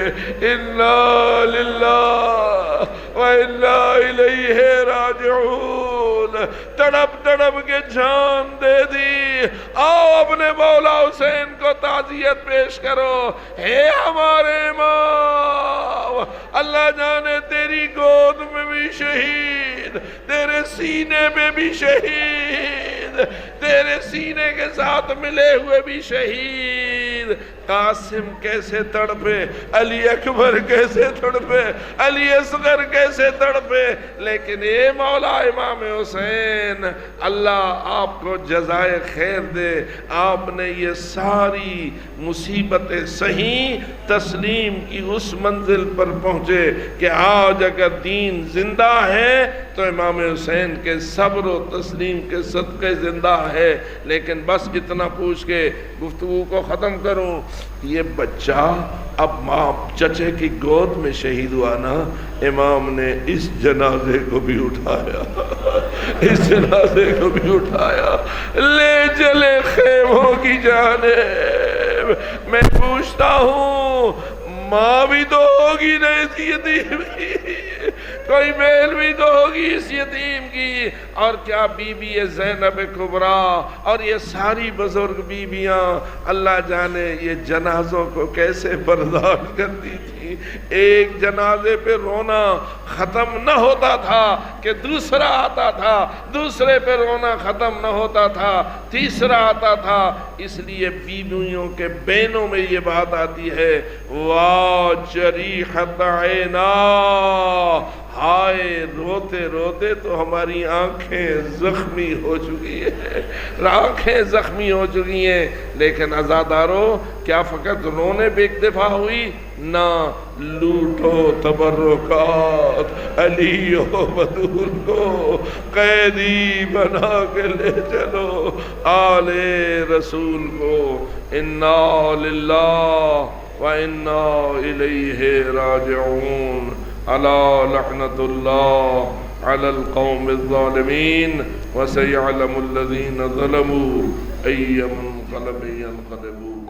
انا للہ و انا الیہ راجعون تڑپ تڑپ کے جان دے دی۔ آؤ اپنے مولا حسین کو تعزیت پیش کرو، اے ہمارے امام، اللہ جانے تیری گود میں بھی شہید، تیرے سینے میں بھی شہید، تیرے سینے کے ساتھ ملے ہوئے بھی شہید۔ قاسم کیسے تڑپے، علی اکبر کیسے تڑپے، علی اصغر کیسے تڑپے، لیکن اے مولا امام حسین، اللہ آپ کو جزائے خیر دے، آپ نے یہ ساری مصیبتیں سہی، تسلیم کی اس منزل پر پہنچے کہ آج اگر دین زندہ ہے تو امام حسین کے صبر و تسلیم کے صدقے زندہ ہے۔ لیکن بس اتنا پوچھ کے گفتگو کو ختم کروں، یہ بچہ اب ماں چچے کی گود میں شہید ہوا نا، امام نے اس جنازے کو بھی اٹھایا، اس جنازے کو بھی اٹھایا، لے چلے خیموں کی جانب۔ میں پوچھتا ہوں، ماں بھی تو ہوگی نا اس یتیم کی، کوئی میل بھی تو ہوگی اس یتیم کی، اور کیا بی بی زینب کبریٰ اور یہ ساری بزرگ بیویاں اللہ جانے یہ جنازوں کو کیسے برداشت کرتی تھی۔ ایک جنازے پہ رونا ختم نہ ہوتا تھا کہ دوسرا آتا تھا، دوسرے پہ رونا ختم نہ ہوتا تھا، تیسرا آتا تھا۔ اس لیے بیویوں کے بینوں میں یہ بات آتی ہے، واہ جریحت عینا، ہائے روتے روتے تو ہماری آنکھیں زخمی ہو چکی ہیں، آنکھیں زخمی ہو چکی ہیں۔ لیکن عزادارو، کیا فقط رونے پہ اکتفا ہوئی؟ نہ، لوٹو تبرکات، علی و بدول کو قیدی بنا کے لے چلو، آل رسول کو۔ انا للہ و انا الیہ راجعون۔ الا لعنت اللہ علی القوم الظالمین وسیعلم الذین ظلموا ای منقلب ینقلبون۔